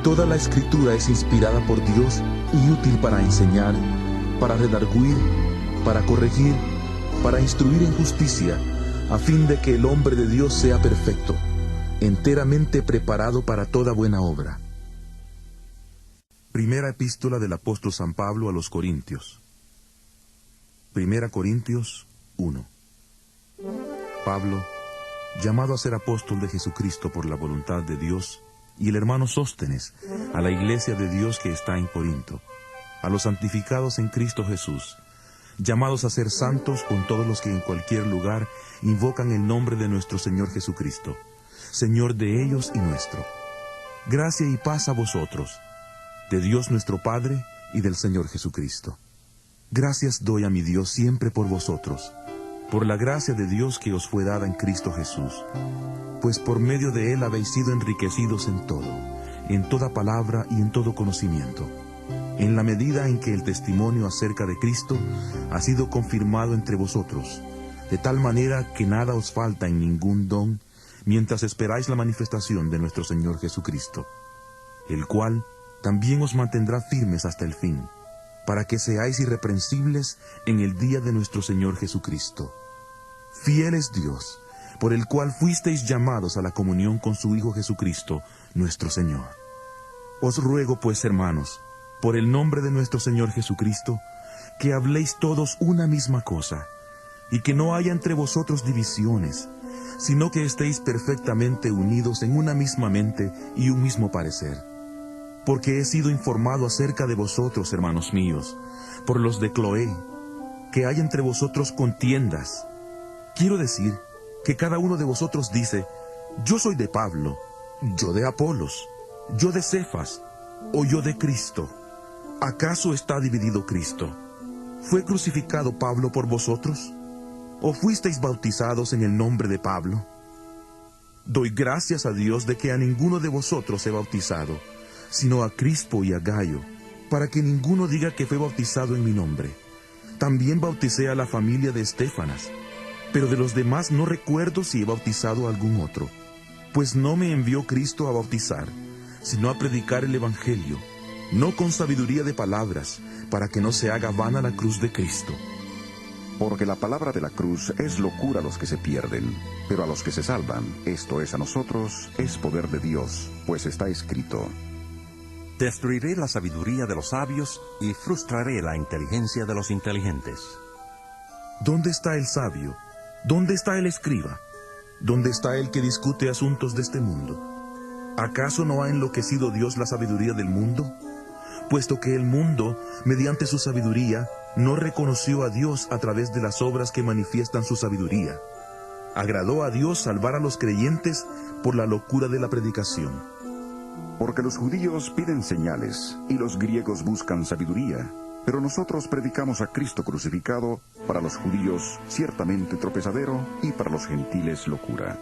toda la Escritura es inspirada por Dios y útil para enseñar, para redarguir, para corregir, para instruir en justicia, a fin de que el hombre de Dios sea perfecto, enteramente preparado para toda buena obra. Primera epístola del apóstol San Pablo a los Corintios. Primera Corintios 1. Pablo, llamado a ser apóstol de Jesucristo por la voluntad de Dios, y el hermano Sóstenes, a la iglesia de Dios que está en Corinto, a los santificados en Cristo Jesús, llamados a ser santos con todos los que en cualquier lugar invocan el nombre de nuestro Señor Jesucristo, Señor de ellos y nuestro. Gracia y paz a vosotros, de Dios nuestro Padre y del Señor Jesucristo. Gracias doy a mi Dios siempre por vosotros, por la gracia de Dios que os fue dada en Cristo Jesús, pues por medio de Él habéis sido enriquecidos en todo, en toda palabra y en todo conocimiento, en la medida en que el testimonio acerca de Cristo ha sido confirmado entre vosotros, de tal manera que nada os falta en ningún don, mientras esperáis la manifestación de nuestro Señor Jesucristo, el cual también os mantendrá firmes hasta el fin, para que seáis irreprensibles en el día de nuestro Señor Jesucristo. Fiel es Dios, por el cual fuisteis llamados a la comunión con su Hijo Jesucristo, nuestro Señor. Os ruego, pues, hermanos, por el nombre de nuestro Señor Jesucristo, que habléis todos una misma cosa, y que no haya entre vosotros divisiones, sino que estéis perfectamente unidos en una misma mente y un mismo parecer. Porque he sido informado acerca de vosotros, hermanos míos, por los de Cloé, que hay entre vosotros contiendas. Quiero decir que cada uno de vosotros dice, yo soy de Pablo, yo de Apolos, yo de Cefas, o yo de Cristo. ¿Acaso está dividido Cristo? ¿Fue crucificado Pablo por vosotros? ¿O fuisteis bautizados en el nombre de Pablo? Doy gracias a Dios de que a ninguno de vosotros he bautizado, sino a Crispo y a Gayo, para que ninguno diga que fue bautizado en mi nombre. También bauticé a la familia de Estéfanas, pero de los demás no recuerdo si he bautizado a algún otro, pues no me envió Cristo a bautizar, sino a predicar el Evangelio, no con sabiduría de palabras, para que no se haga vana la cruz de Cristo. Porque la palabra de la cruz es locura a los que se pierden, pero a los que se salvan, esto es a nosotros, es poder de Dios, pues está escrito: Destruiré la sabiduría de los sabios y frustraré la inteligencia de los inteligentes. ¿Dónde está el sabio? ¿Dónde está el escriba? ¿Dónde está el que discute asuntos de este mundo? ¿Acaso no ha enloquecido Dios la sabiduría del mundo? Puesto que el mundo, mediante su sabiduría, no reconoció a Dios a través de las obras que manifiestan su sabiduría. Agradó a Dios salvar a los creyentes por la locura de la predicación. Porque los judíos piden señales, y los griegos buscan sabiduría. Pero nosotros predicamos a Cristo crucificado, para los judíos ciertamente tropezadero, y para los gentiles locura.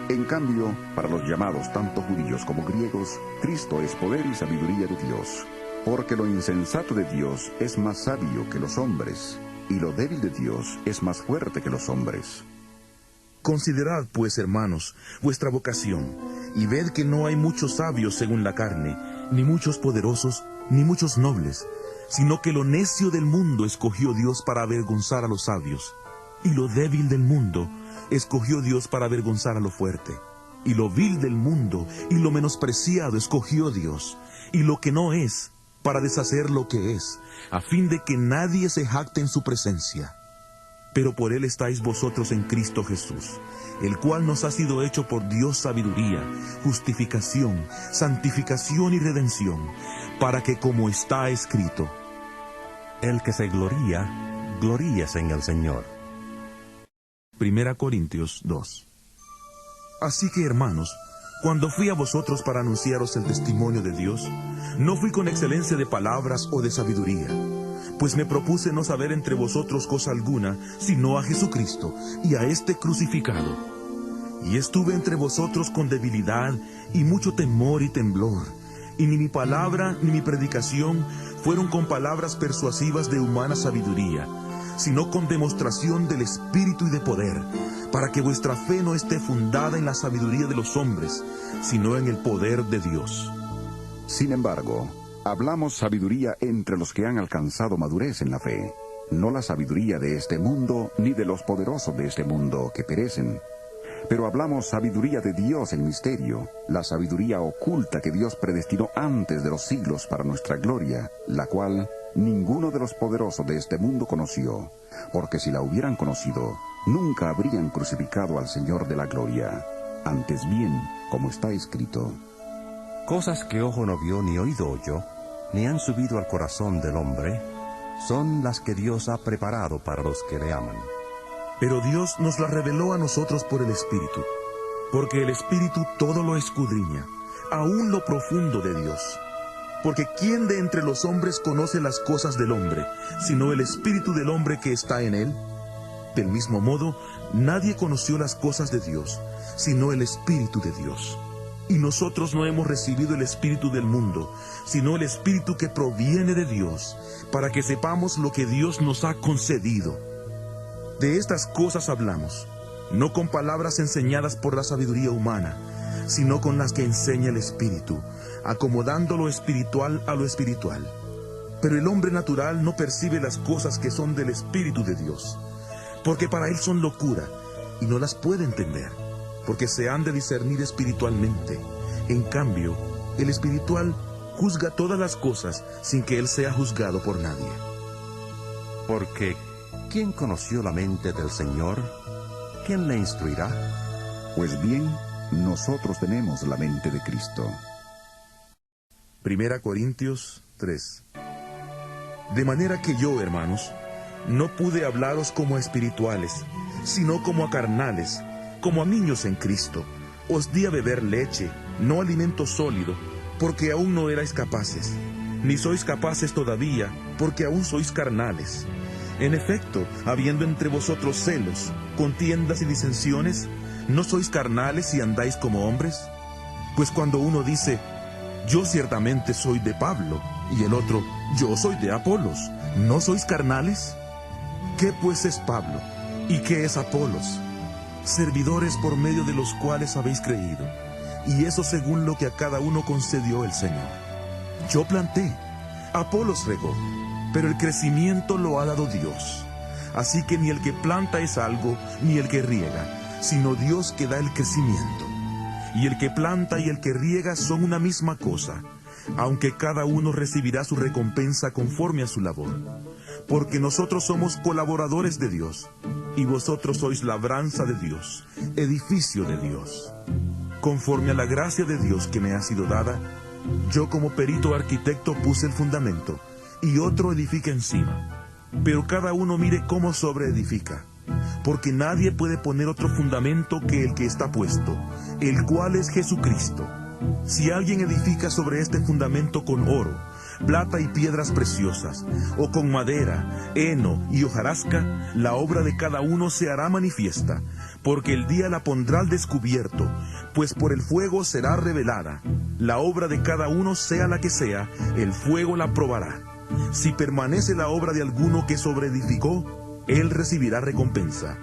En cambio, para los llamados tanto judíos como griegos, Cristo es poder y sabiduría de Dios. Porque lo insensato de Dios es más sabio que los hombres, y lo débil de Dios es más fuerte que los hombres. Considerad, pues, hermanos, vuestra vocación, y ved que no hay muchos sabios según la carne, ni muchos poderosos, ni muchos nobles, sino que lo necio del mundo escogió Dios para avergonzar a los sabios, y lo débil del mundo escogió Dios para avergonzar a lo fuerte, y lo vil del mundo y lo menospreciado escogió Dios, y lo que no es, para deshacer lo que es, a fin de que nadie se jacte en su presencia. Pero por él estáis vosotros en Cristo Jesús, el cual nos ha sido hecho por Dios sabiduría, justificación, santificación y redención, para que, como está escrito: El que se gloría, gloríese en el Señor. Primera Corintios 2. Así que, hermanos, cuando fui a vosotros para anunciaros el testimonio de Dios, no fui con excelencia de palabras o de sabiduría, pues me propuse no saber entre vosotros cosa alguna, sino a Jesucristo y a este crucificado. Y estuve entre vosotros con debilidad y mucho temor y temblor, y ni mi palabra ni mi predicación fueron con palabras persuasivas de humana sabiduría, sino con demostración del Espíritu y de poder, para que vuestra fe no esté fundada en la sabiduría de los hombres, sino en el poder de Dios. Sin embargo, hablamos sabiduría entre los que han alcanzado madurez en la fe, no la sabiduría de este mundo, ni de los poderosos de este mundo que perecen. Pero hablamos sabiduría de Dios en misterio, la sabiduría oculta que Dios predestinó antes de los siglos para nuestra gloria, la cual ninguno de los poderosos de este mundo conoció, porque si la hubieran conocido, nunca habrían crucificado al Señor de la gloria. Antes bien, como está escrito: Cosas que ojo no vio ni oído oyó, ni han subido al corazón del hombre, son las que Dios ha preparado para los que le aman. Pero Dios nos la reveló a nosotros por el Espíritu, porque el Espíritu todo lo escudriña, aún lo profundo de Dios. Porque ¿quién de entre los hombres conoce las cosas del hombre, sino el Espíritu del hombre que está en él? Del mismo modo, nadie conoció las cosas de Dios, sino el Espíritu de Dios. Y nosotros no hemos recibido el Espíritu del mundo, sino el Espíritu que proviene de Dios, para que sepamos lo que Dios nos ha concedido. De estas cosas hablamos, no con palabras enseñadas por la sabiduría humana, sino con las que enseña el Espíritu, acomodando lo espiritual a lo espiritual. Pero el hombre natural no percibe las cosas que son del Espíritu de Dios, porque para él son locura, y no las puede entender, porque se han de discernir espiritualmente. En cambio, el espiritual juzga todas las cosas sin que él sea juzgado por nadie. Porque, ¿quién conoció la mente del Señor? ¿Quién le instruirá? Pues bien, nosotros tenemos la mente de Cristo. 1 Corintios 3. De manera que yo, hermanos, no pude hablaros como a espirituales, sino como a carnales, como a niños en Cristo. Os di a beber leche, no alimento sólido, porque aún no erais capaces, ni sois capaces todavía, porque aún sois carnales. En efecto, habiendo entre vosotros celos, contiendas y disensiones, ¿no sois carnales y andáis como hombres? Pues cuando uno dice, yo ciertamente soy de Pablo, y el otro, yo soy de Apolos, ¿no sois carnales? ¿Qué pues es Pablo? ¿Y qué es Apolos? Servidores por medio de los cuales habéis creído, y eso según lo que a cada uno concedió el Señor. Yo planté, Apolos regó, pero el crecimiento lo ha dado Dios. Así que ni el que planta es algo, ni el que riega, sino Dios que da el crecimiento. Y el que planta y el que riega son una misma cosa, aunque cada uno recibirá su recompensa conforme a su labor. Porque nosotros somos colaboradores de Dios, y vosotros sois labranza de Dios, edificio de Dios. Conforme a la gracia de Dios que me ha sido dada, yo como perito arquitecto puse el fundamento, y otro edifica encima. Pero cada uno mire cómo sobreedifica, porque nadie puede poner otro fundamento que el que está puesto, el cual es Jesucristo. Si alguien edifica sobre este fundamento con oro, plata y piedras preciosas, o con madera, heno y hojarasca, la obra de cada uno se hará manifiesta, porque el día la pondrá al descubierto, pues por el fuego será revelada. La obra de cada uno, sea la que sea, el fuego la probará. Si permanece la obra de alguno que sobreedificó, él recibirá recompensa.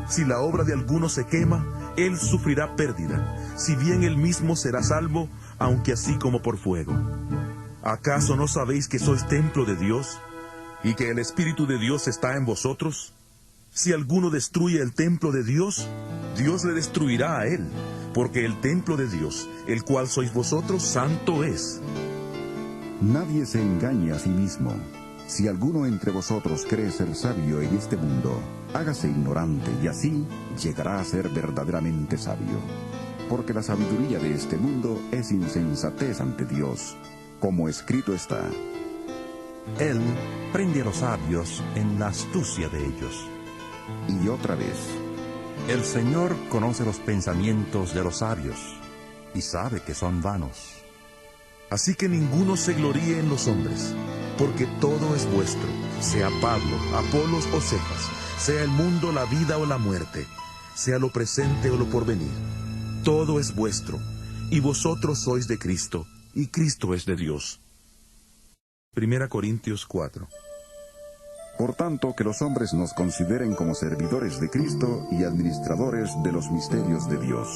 Si la obra de alguno se quema, él sufrirá pérdida, si bien él mismo será salvo, aunque así como por fuego. ¿Acaso no sabéis que sois templo de Dios, y que el Espíritu de Dios está en vosotros? Si alguno destruye el templo de Dios, Dios le destruirá a él, porque el templo de Dios, el cual sois vosotros, santo es. Nadie se engañe a sí mismo. Si alguno entre vosotros cree ser sabio en este mundo, hágase ignorante, y así llegará a ser verdaderamente sabio. Porque la sabiduría de este mundo es insensatez ante Dios, como escrito está: Él prende a los sabios en la astucia de ellos. Y otra vez: El Señor conoce los pensamientos de los sabios, y sabe que son vanos. Así que ninguno se gloríe en los hombres, porque todo es vuestro, sea Pablo, Apolos o Cefas, sea el mundo, la vida o la muerte, sea lo presente o lo porvenir. Todo es vuestro, y vosotros sois de Cristo, y Cristo es de Dios. 1 Corintios 4. Por tanto, que los hombres nos consideren como servidores de Cristo y administradores de los misterios de Dios.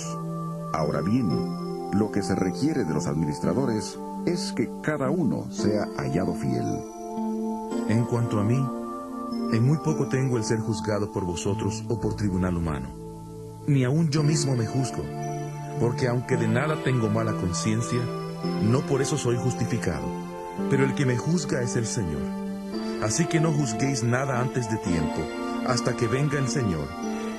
Ahora bien, Lo que se requiere de los administradores es que cada uno sea hallado fiel. En cuanto a mí, en muy poco tengo el ser juzgado por vosotros o por tribunal humano. Ni aun yo mismo me juzgo, porque aunque de nada tengo mala conciencia, no por eso soy justificado. Pero el que me juzga es el Señor. Así que no juzguéis nada antes de tiempo, hasta que venga el Señor,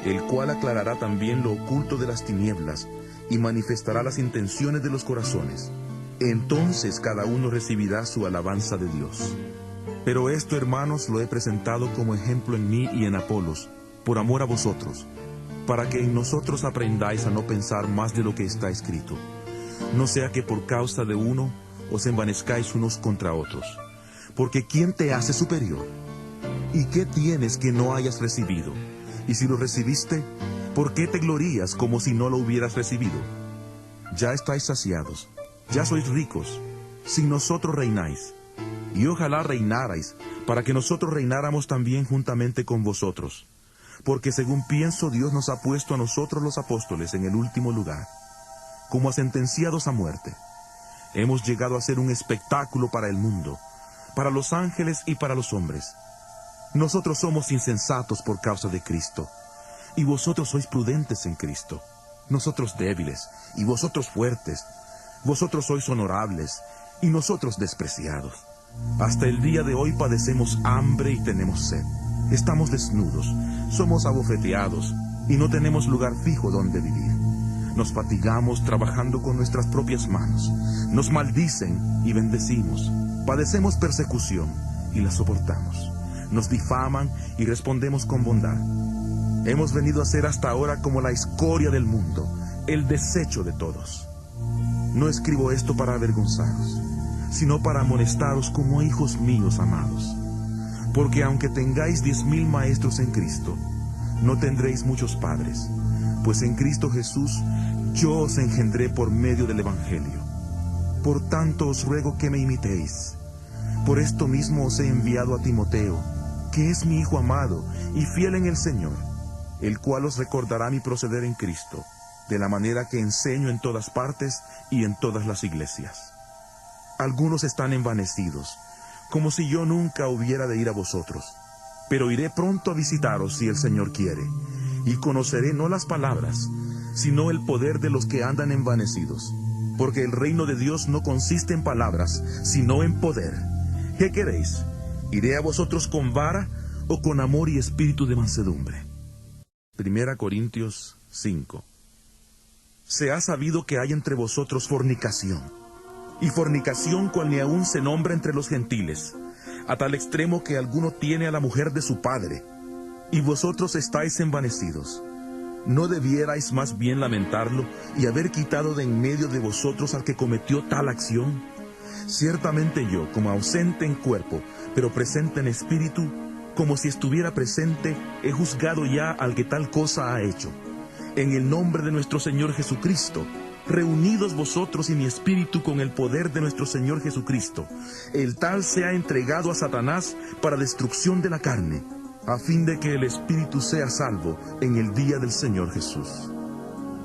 el cual aclarará también lo oculto de las tinieblas y manifestará las intenciones de los corazones. Entonces cada uno recibirá su alabanza de Dios. Pero esto, hermanos, lo he presentado como ejemplo en mí y en Apolos, por amor a vosotros, para que en nosotros aprendáis a no pensar más de lo que está escrito, no sea que por causa de uno os envanezcáis unos contra otros. Porque ¿quién te hace superior? ¿Y qué tienes que no hayas recibido? Y si lo recibiste, ¿por qué te glorías como si no lo hubieras recibido? Ya estáis saciados, ya sois ricos, sin nosotros reináis. Y ojalá reinarais, para que nosotros reináramos también juntamente con vosotros. Porque según pienso, Dios nos ha puesto a nosotros los apóstoles en el último lugar, como a sentenciados a muerte. Hemos llegado a ser un espectáculo para el mundo, para los ángeles y para los hombres. Nosotros somos insensatos por causa de Cristo, y vosotros sois prudentes en Cristo. Nosotros débiles, y vosotros fuertes. Vosotros sois honorables, y nosotros despreciados. Hasta el día de hoy padecemos hambre y tenemos sed. Estamos desnudos, somos abofeteados, y no tenemos lugar fijo donde vivir. Nos fatigamos trabajando con nuestras propias manos. Nos maldicen y bendecimos. Padecemos persecución y la soportamos. Nos difaman y respondemos con bondad. Hemos venido a ser hasta ahora como la escoria del mundo, el desecho de todos. No escribo esto para avergonzaros, sino para amonestaros como hijos míos amados. Porque aunque tengáis 10,000 maestros en Cristo, no tendréis muchos padres, pues en Cristo Jesús yo os engendré por medio del Evangelio. Por tanto os ruego que me imitéis. Por esto mismo os he enviado a Timoteo, que es mi hijo amado y fiel en el Señor, el cual os recordará mi proceder en Cristo, de la manera que enseño en todas partes y en todas las iglesias. Algunos están envanecidos, como si yo nunca hubiera de ir a vosotros, pero iré pronto a visitaros si el Señor quiere, y conoceré no las palabras, sino el poder de los que andan envanecidos, porque el reino de Dios no consiste en palabras, sino en poder. ¿Qué queréis? ¿Iré a vosotros con vara o con amor y espíritu de mansedumbre? 1 Corintios 5. Se ha sabido que hay entre vosotros fornicación, y fornicación cual ni aún se nombra entre los gentiles, a tal extremo que alguno tiene a la mujer de su padre, y vosotros estáis envanecidos. ¿No debierais más bien lamentarlo y haber quitado de en medio de vosotros al que cometió tal acción? Ciertamente yo, como ausente en cuerpo, pero presente en espíritu, como si estuviera presente, he juzgado ya al que tal cosa ha hecho. En el nombre de nuestro Señor Jesucristo, reunidos vosotros y mi espíritu con el poder de nuestro Señor Jesucristo, el tal sea entregado a Satanás para destrucción de la carne, a fin de que el espíritu sea salvo en el día del Señor Jesús.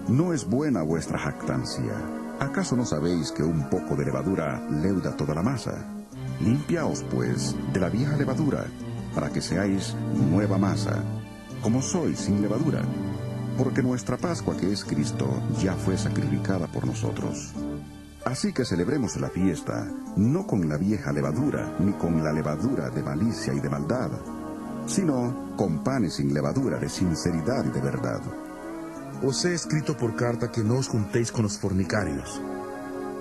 No es buena vuestra jactancia. ¿Acaso no sabéis que un poco de levadura leuda toda la masa? Limpiaos, pues, de la vieja levadura, para que seáis nueva masa, como sois sin levadura. Porque nuestra Pascua, que es Cristo, ya fue sacrificada por nosotros. Así que celebremos la fiesta, no con la vieja levadura, ni con la levadura de malicia y de maldad, sino con panes sin levadura de sinceridad y de verdad. Os he escrito por carta que no os juntéis con los fornicarios.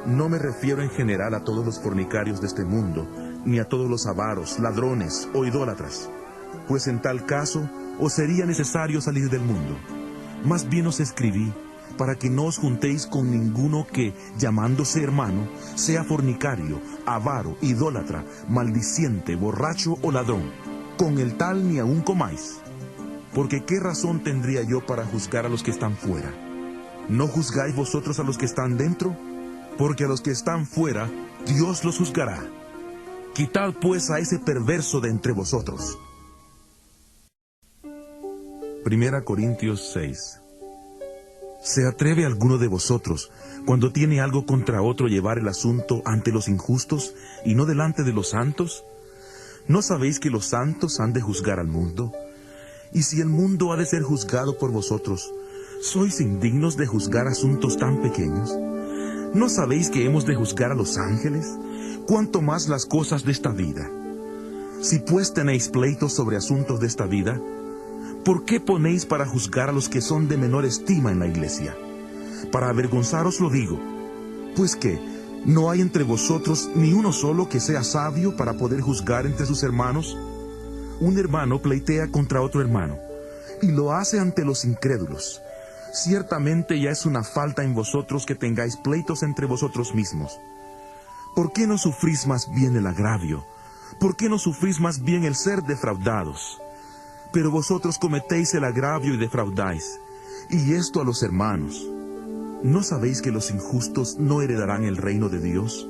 No me refiero en general a todos los fornicarios de este mundo, ni a todos los avaros, ladrones o idólatras, pues en tal caso os sería necesario salir del mundo. Más bien os escribí para que no os juntéis con ninguno que, llamándose hermano, sea fornicario, avaro, idólatra, maldiciente, borracho o ladrón. Con el tal ni aun comáis. Porque ¿qué razón tendría yo para juzgar a los que están fuera? ¿No juzgáis vosotros a los que están dentro? Porque a los que están fuera, Dios los juzgará. Quitad pues a ese perverso de entre vosotros. 1 Corintios 6. ¿Se atreve alguno de vosotros, cuando tiene algo contra otro, llevar el asunto ante los injustos y no delante de los santos? ¿No sabéis que los santos han de juzgar al mundo? Y si el mundo ha de ser juzgado por vosotros, ¿sois indignos de juzgar asuntos tan pequeños? ¿No sabéis que hemos de juzgar a los ángeles? ¿Cuánto más las cosas de esta vida? Si pues tenéis pleitos sobre asuntos de esta vida, ¿por qué ponéis para juzgar a los que son de menor estima en la iglesia? Para avergonzaros lo digo, pues que ¿no hay entre vosotros ni uno solo que sea sabio para poder juzgar entre sus hermanos? Un hermano pleitea contra otro hermano, y lo hace ante los incrédulos. Ciertamente ya es una falta en vosotros que tengáis pleitos entre vosotros mismos. ¿Por qué no sufrís más bien el agravio? ¿Por qué no sufrís más bien el ser defraudados? Pero vosotros cometéis el agravio y defraudáis, y esto a los hermanos. ¿No sabéis que los injustos no heredarán el reino de Dios?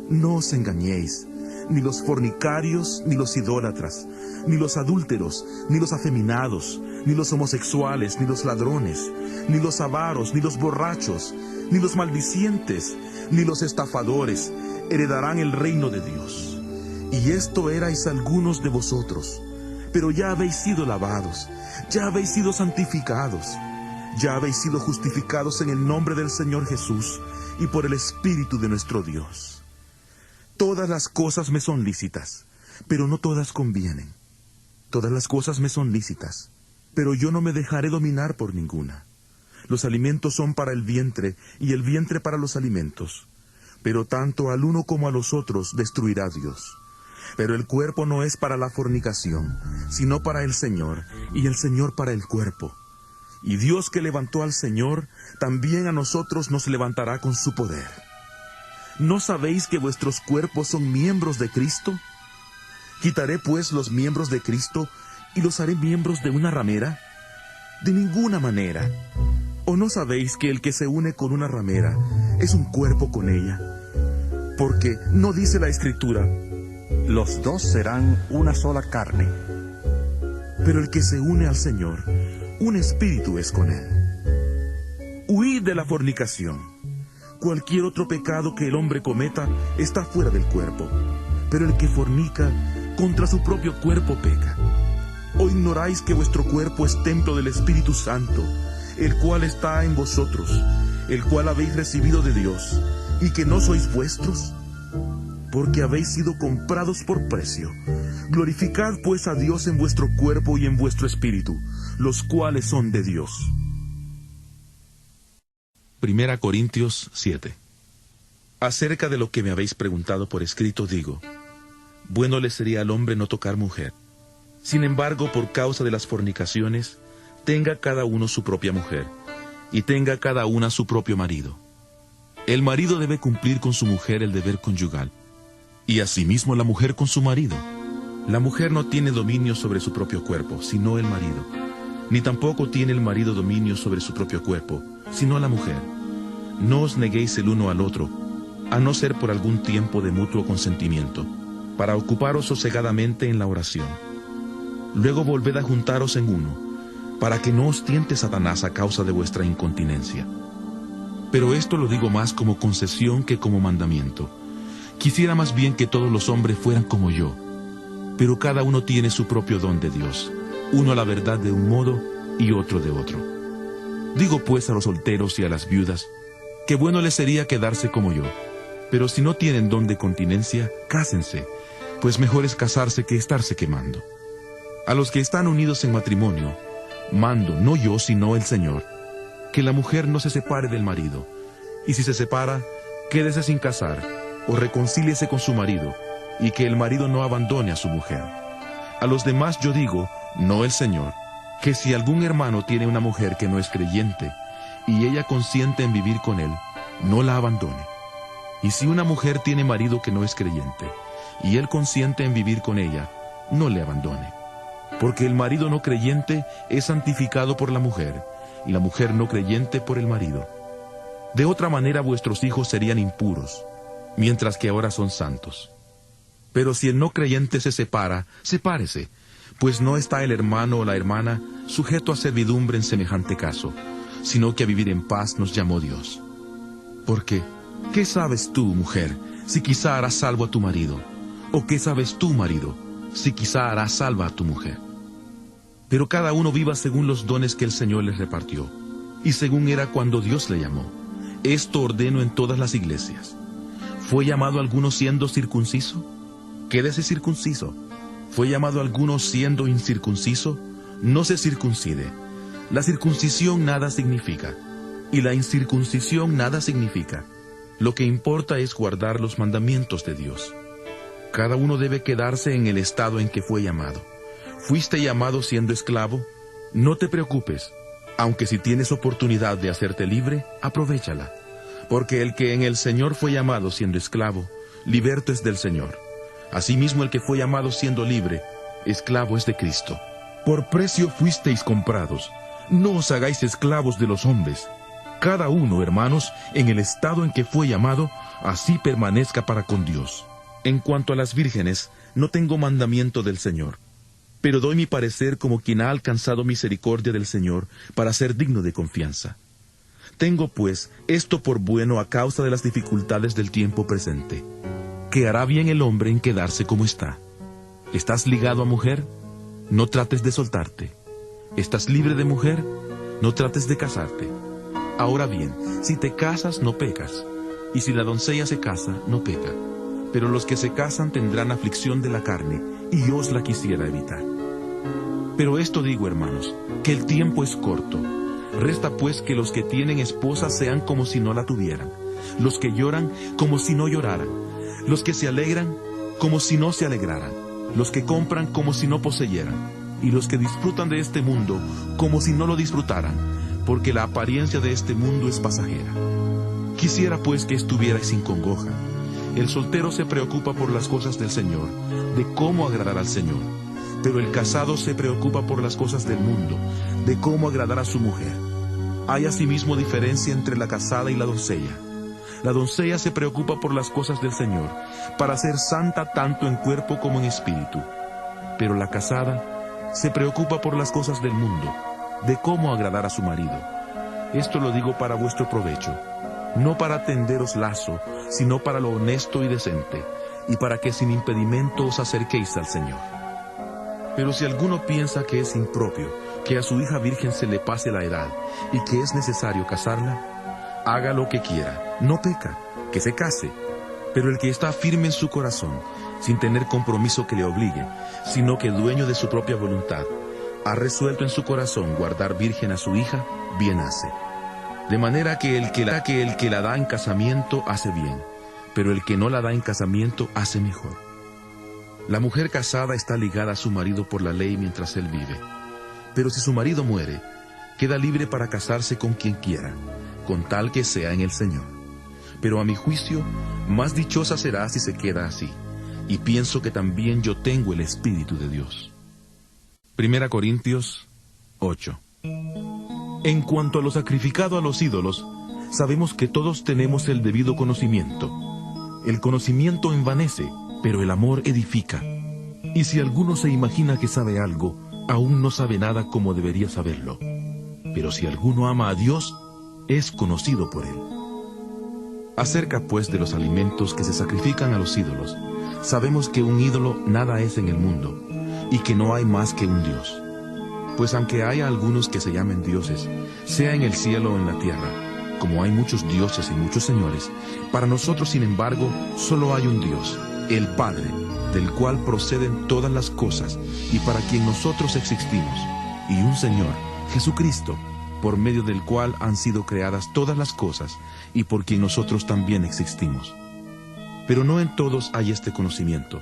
No os engañéis, ni los fornicarios, ni los idólatras, ni los adúlteros, ni los afeminados, ni los homosexuales, ni los ladrones, ni los avaros, ni los borrachos, ni los maldicientes, ni los estafadores heredarán el reino de Dios. Y esto erais algunos de vosotros, pero ya habéis sido lavados, ya habéis sido santificados, ya habéis sido justificados en el nombre del Señor Jesús y por el Espíritu de nuestro Dios. Todas las cosas me son lícitas, pero no todas convienen. Todas las cosas me son lícitas, pero yo no me dejaré dominar por ninguna. Los alimentos son para el vientre, y el vientre para los alimentos. Pero tanto al uno como a los otros destruirá Dios. Pero el cuerpo no es para la fornicación, sino para el Señor, y el Señor para el cuerpo. Y Dios que levantó al Señor, también a nosotros nos levantará con su poder. ¿No sabéis que vuestros cuerpos son miembros de Cristo? ¿Quitaré pues los miembros de Cristo y los haré miembros de una ramera? De ninguna manera. ¿O no sabéis que el que se une con una ramera es un cuerpo con ella? Porque ¿no dice la Escritura: los dos serán una sola carne? Pero el que se une al Señor, un espíritu es con él. Huid de la fornicación. Cualquier otro pecado que el hombre cometa está fuera del cuerpo, pero el que fornica contra su propio cuerpo peca. ¿O ignoráis que vuestro cuerpo es templo del Espíritu Santo, el cual está en vosotros, el cual habéis recibido de Dios, y que no sois vuestros? Porque habéis sido comprados por precio. Glorificad pues a Dios en vuestro cuerpo y en vuestro espíritu, los cuales son de Dios. 1 Corintios 7. Acerca de lo que me habéis preguntado por escrito digo: bueno le sería al hombre no tocar mujer. Sin embargo, por causa de las fornicaciones, tenga cada uno su propia mujer, y tenga cada una su propio marido. El marido debe cumplir con su mujer el deber conyugal, y asimismo la mujer con su marido. La mujer no tiene dominio sobre su propio cuerpo, sino el marido, ni tampoco tiene el marido dominio sobre su propio cuerpo, sino la mujer. No os neguéis el uno al otro, a no ser por algún tiempo de mutuo consentimiento, para ocuparos sosegadamente en la oración. Luego volved a juntaros en uno, para que no os tiente Satanás a causa de vuestra incontinencia. Pero esto lo digo más como concesión que como mandamiento. Quisiera más bien que todos los hombres fueran como yo, pero cada uno tiene su propio don de Dios, uno a la verdad de un modo y otro de otro. Digo pues a los solteros y a las viudas, que bueno les sería quedarse como yo, pero si no tienen don de continencia, cásense, pues mejor es casarse que estarse quemando. A los que están unidos en matrimonio, mando, no yo, sino el Señor, que la mujer no se separe del marido, y si se separa, quédese sin casar, o reconcíliese con su marido, y que el marido no abandone a su mujer. A los demás yo digo, no el Señor, que si algún hermano tiene una mujer que no es creyente, y ella consiente en vivir con él, no la abandone. Y si una mujer tiene marido que no es creyente, y él consiente en vivir con ella, no le abandone. Porque el marido no creyente es santificado por la mujer, y la mujer no creyente por el marido. De otra manera vuestros hijos serían impuros, mientras que ahora son santos. Pero si el no creyente se separa, sepárese, pues no está el hermano o la hermana sujeto a servidumbre en semejante caso, sino que a vivir en paz nos llamó Dios. Porque, ¿qué sabes tú, mujer, si quizá harás salvo a tu marido? ¿O qué sabes tú, marido, si quizá harás salva a tu mujer? Pero cada uno viva según los dones que el Señor les repartió, y según era cuando Dios le llamó. Esto ordeno en todas las iglesias. ¿Fue llamado alguno siendo circunciso? Quédese circunciso. ¿Fue llamado alguno siendo incircunciso? No se circuncide. La circuncisión nada significa, y la incircuncisión nada significa. Lo que importa es guardar los mandamientos de Dios. Cada uno debe quedarse en el estado en que fue llamado. ¿Fuiste llamado siendo esclavo? No te preocupes, aunque si tienes oportunidad de hacerte libre, aprovéchala. Porque el que en el Señor fue llamado siendo esclavo, liberto es del Señor. Asimismo el que fue llamado siendo libre, esclavo es de Cristo. Por precio fuisteis comprados. No os hagáis esclavos de los hombres. Cada uno, hermanos, en el estado en que fue llamado, así permanezca para con Dios. En cuanto a las vírgenes, no tengo mandamiento del Señor, pero doy mi parecer como quien ha alcanzado misericordia del Señor para ser digno de confianza. Tengo, pues, esto por bueno a causa de las dificultades del tiempo presente, que hará bien el hombre en quedarse como está. ¿Estás ligado a mujer? No trates de soltarte. ¿Estás libre de mujer? No trates de casarte. Ahora bien, si te casas, no pecas, y si la doncella se casa, no peca. Pero los que se casan tendrán aflicción de la carne, y yo os la quisiera evitar. Pero esto digo, hermanos, que el tiempo es corto. Resta pues que los que tienen esposa sean como si no la tuvieran, los que lloran como si no lloraran, los que se alegran como si no se alegraran, los que compran como si no poseyeran, y los que disfrutan de este mundo como si no lo disfrutaran, porque la apariencia de este mundo es pasajera. Quisiera pues que estuvierais sin congoja. El soltero se preocupa por las cosas del Señor, de cómo agradar al Señor. Pero el casado se preocupa por las cosas del mundo, de cómo agradar a su mujer. Hay asimismo diferencia entre la casada y la doncella. La doncella se preocupa por las cosas del Señor, para ser santa tanto en cuerpo como en espíritu. Pero la casada se preocupa por las cosas del mundo, de cómo agradar a su marido. Esto lo digo para vuestro provecho, no para tenderos lazo, sino para lo honesto y decente, y para que sin impedimento os acerquéis al Señor. Pero si alguno piensa que es impropio que a su hija virgen se le pase la edad, y que es necesario casarla, haga lo que quiera, no peca, que se case. Pero el que está firme en su corazón, sin tener compromiso que le obligue, sino que dueño de su propia voluntad, ha resuelto en su corazón guardar virgen a su hija, bien hace. De manera que el que la da en casamiento hace bien, pero el que no la da en casamiento hace mejor. La mujer casada está ligada a su marido por la ley mientras él vive. Pero si su marido muere, queda libre para casarse con quien quiera, con tal que sea en el Señor. Pero a mi juicio, más dichosa será si se queda así, y pienso que también yo tengo el Espíritu de Dios. 1 Corintios 8. En cuanto a lo sacrificado a los ídolos, sabemos que todos tenemos el debido conocimiento. El conocimiento envanece, pero el amor edifica. Y si alguno se imagina que sabe algo, aún no sabe nada como debería saberlo. Pero si alguno ama a Dios, es conocido por él. Acerca pues de los alimentos que se sacrifican a los ídolos, sabemos que un ídolo nada es en el mundo, y que no hay más que un Dios. Pues aunque haya algunos que se llamen dioses, sea en el cielo o en la tierra, como hay muchos dioses y muchos señores, para nosotros, sin embargo, solo hay un Dios, el Padre, del cual proceden todas las cosas, y para quien nosotros existimos, y un Señor, Jesucristo, por medio del cual han sido creadas todas las cosas, y por quien nosotros también existimos. Pero no en todos hay este conocimiento,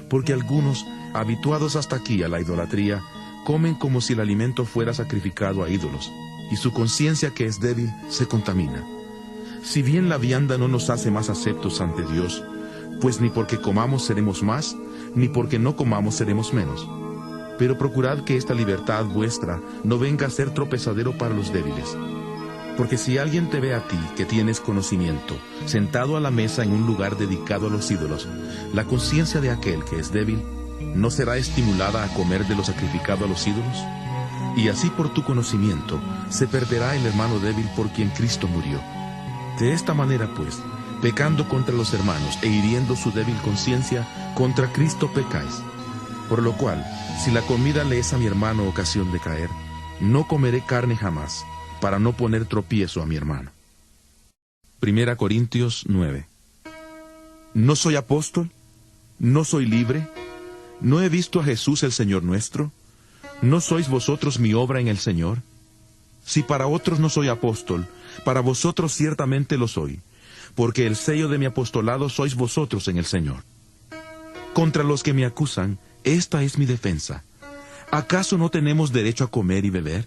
porque algunos, habituados hasta aquí a la idolatría, comen como si el alimento fuera sacrificado a ídolos, y su conciencia, que es débil, se contamina. Si bien la vianda no nos hace más aceptos ante Dios, pues ni porque comamos seremos más, ni porque no comamos seremos menos. Pero procurad que esta libertad vuestra no venga a ser tropezadero para los débiles. Porque si alguien te ve a ti, que tienes conocimiento, sentado a la mesa en un lugar dedicado a los ídolos, la conciencia de aquel que es débil, ¿no será estimulada a comer de lo sacrificado a los ídolos? y así por tu conocimiento se perderá el hermano débil por quien Cristo murió. De esta manera, pues, pecando contra los hermanos e hiriendo su débil conciencia, contra Cristo pecáis. Por lo cual, si la comida le es a mi hermano ocasión de caer, no comeré carne jamás, para no poner tropiezo a mi hermano. 1 Corintios 9. ¿No soy apóstol? ¿No soy libre? ¿No he visto a Jesús el Señor nuestro? ¿No sois vosotros mi obra en el Señor? Si para otros no soy apóstol, para vosotros ciertamente lo soy, porque el sello de mi apostolado sois vosotros en el Señor. Contra los que me acusan, esta es mi defensa. ¿Acaso no tenemos derecho a comer y beber?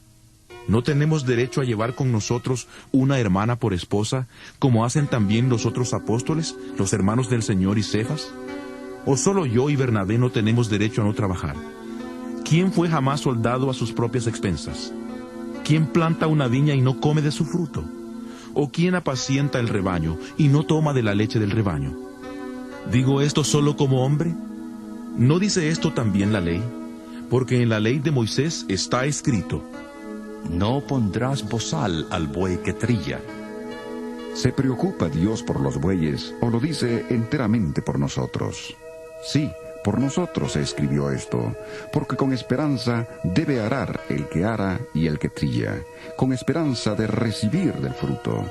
¿No tenemos derecho a llevar con nosotros una hermana por esposa, como hacen también los otros apóstoles, los hermanos del Señor y Cefas? ¿O solo yo y Bernabé no tenemos derecho a no trabajar? ¿Quién fue jamás soldado a sus propias expensas? ¿Quién planta una viña y no come de su fruto? ¿O quién apacienta el rebaño y no toma de la leche del rebaño? ¿Digo esto solo como hombre? ¿No dice esto también la ley? Porque en la ley de Moisés está escrito: no pondrás bozal al buey que trilla. ¿Se preocupa Dios por los bueyes o lo dice enteramente por nosotros? Sí, por nosotros se escribió esto, porque con esperanza debe arar el que ara y el que trilla, con esperanza de recibir del fruto.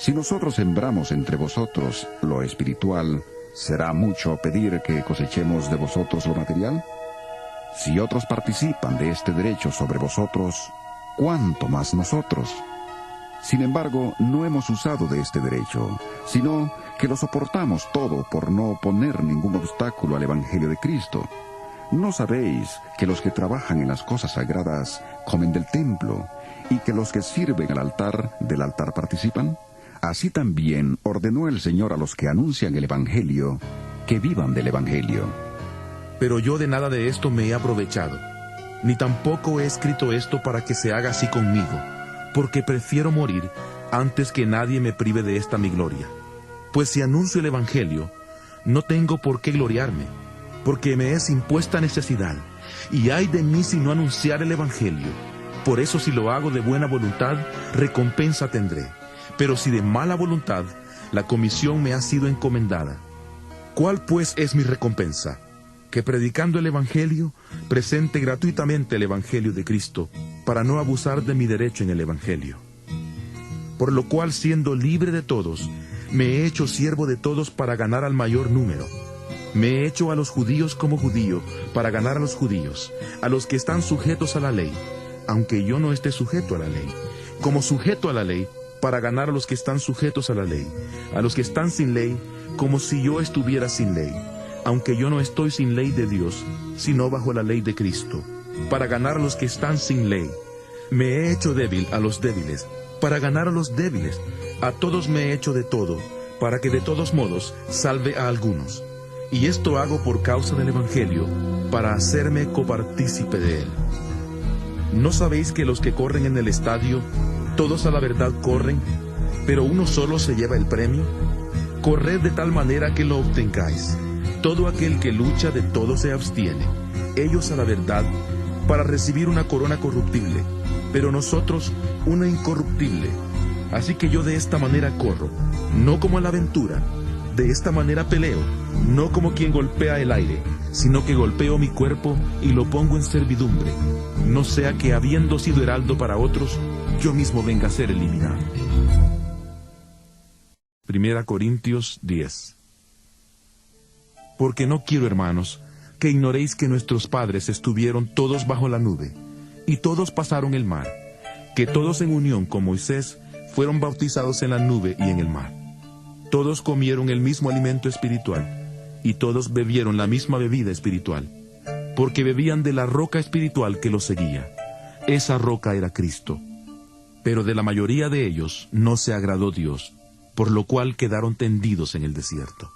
Si nosotros sembramos entre vosotros lo espiritual, ¿será mucho pedir que cosechemos de vosotros lo material? Si otros participan de este derecho sobre vosotros, ¿cuánto más nosotros? Sin embargo, no hemos usado de este derecho, sino que lo soportamos todo por no poner ningún obstáculo al Evangelio de Cristo. ¿No sabéis que los que trabajan en las cosas sagradas comen del templo, y que los que sirven al altar del altar participan? Así también ordenó el Señor a los que anuncian el Evangelio, que vivan del Evangelio. Pero yo de nada de esto me he aprovechado, ni tampoco he escrito esto para que se haga así conmigo, porque prefiero morir antes que nadie me prive de esta mi gloria. Pues si anuncio el Evangelio, no tengo por qué gloriarme, porque me es impuesta necesidad, y ay de mí si no anunciar el Evangelio. Por eso si lo hago de buena voluntad, recompensa tendré, pero si de mala voluntad, la comisión me ha sido encomendada. ¿Cuál pues es mi recompensa? Que predicando el Evangelio, presente gratuitamente el Evangelio de Cristo, para no abusar de mi derecho en el Evangelio. Por lo cual, siendo libre de todos, me he hecho siervo de todos para ganar al mayor número. Me he hecho a los judíos como judío, para ganar a los judíos, a los que están sujetos a la ley, aunque yo no esté sujeto a la ley, como sujeto a la ley, para ganar a los que están sujetos a la ley, a los que están sin ley, como si yo estuviera sin ley, aunque yo no estoy sin ley de Dios, sino bajo la ley de Cristo, para ganar a los que están sin ley. Me he hecho débil a los débiles, para ganar a los débiles. A todos me he hecho de todo, para que de todos modos salve a algunos. Y esto hago por causa del Evangelio, para hacerme copartícipe de él. ¿No sabéis que los que corren en el estadio, todos a la verdad corren, pero uno solo se lleva el premio? Corred de tal manera que lo obtengáis. Todo aquel que lucha de todo se abstiene, ellos a la verdad, para recibir una corona corruptible, pero nosotros una incorruptible. Así que yo de esta manera corro, no como a la aventura, de esta manera peleo, no como quien golpea el aire, sino que golpeo mi cuerpo y lo pongo en servidumbre, no sea que habiendo sido heraldo para otros, yo mismo venga a ser eliminado. 1 Corintios 10. Porque no quiero, hermanos, que ignoréis que nuestros padres estuvieron todos bajo la nube, y todos pasaron el mar, que todos en unión con Moisés fueron bautizados en la nube y en el mar. Todos comieron el mismo alimento espiritual, y todos bebieron la misma bebida espiritual, porque bebían de la roca espiritual que los seguía. Esa roca era Cristo. Pero de la mayoría de ellos no se agradó Dios, por lo cual quedaron tendidos en el desierto.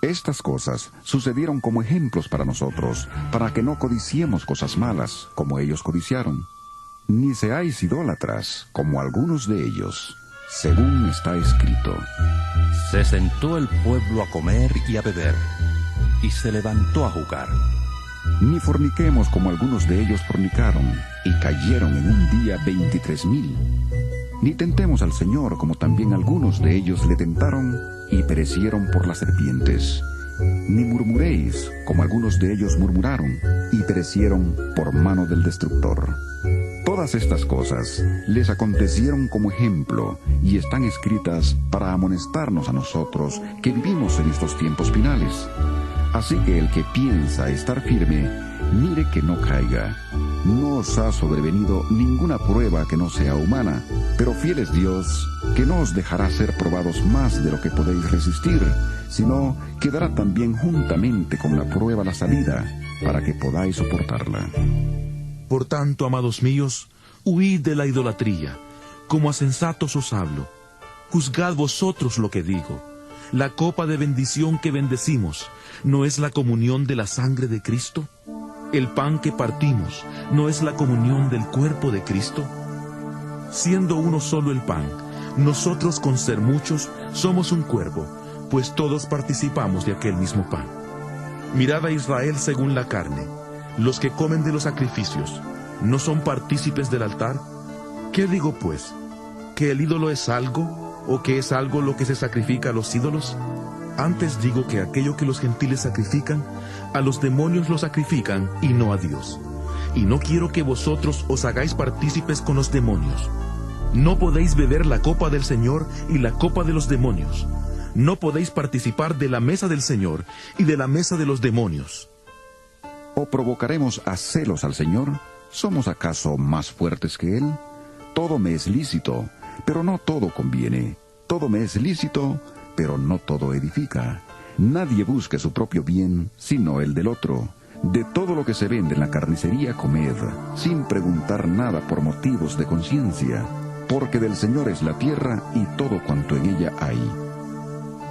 Estas cosas sucedieron como ejemplos para nosotros, para que no codiciemos cosas malas, como ellos codiciaron. Ni seáis idólatras, como algunos de ellos, según está escrito. Se sentó el pueblo a comer y a beber, y se levantó a jugar. Ni forniquemos como algunos de ellos fornicaron, y cayeron en un día 23,000. Ni tentemos al Señor como también algunos de ellos le tentaron, y perecieron por las serpientes. Ni murmuréis como algunos de ellos murmuraron, y perecieron por mano del destructor. Todas estas cosas les acontecieron como ejemplo, y están escritas para amonestarnos a nosotros que vivimos en estos tiempos finales. Así que el que piensa estar firme, mire que no caiga. No os ha sobrevenido ninguna prueba que no sea humana, pero fiel es Dios, que no os dejará ser probados más de lo que podéis resistir, sino que dará también juntamente con la prueba la salida, para que podáis soportarla. Por tanto, amados míos, huid de la idolatría. Como a sensatos os hablo. Juzgad vosotros lo que digo. La copa de bendición que bendecimos, ¿no es la comunión de la sangre de Cristo? ¿El pan que partimos, no es la comunión del cuerpo de Cristo? Siendo uno solo el pan, nosotros con ser muchos somos un cuerpo, pues todos participamos de aquel mismo pan. Mirad a Israel según la carne. Los que comen de los sacrificios, ¿no son partícipes del altar? ¿Qué digo pues? ¿Que el ídolo es algo, o que es algo lo que se sacrifica a los ídolos? Antes digo que aquello que los gentiles sacrifican, a los demonios lo sacrifican y no a Dios. Y no quiero que vosotros os hagáis partícipes con los demonios. No podéis beber la copa del Señor y la copa de los demonios. No podéis participar de la mesa del Señor y de la mesa de los demonios. ¿O provocaremos a celos al Señor? ¿Somos acaso más fuertes que Él? Todo me es lícito, pero no todo conviene. Todo me es lícito, pero no todo edifica. Nadie busque su propio bien, sino el del otro. De todo lo que se vende en la carnicería comed, sin preguntar nada por motivos de conciencia, porque del Señor es la tierra y todo cuanto en ella hay.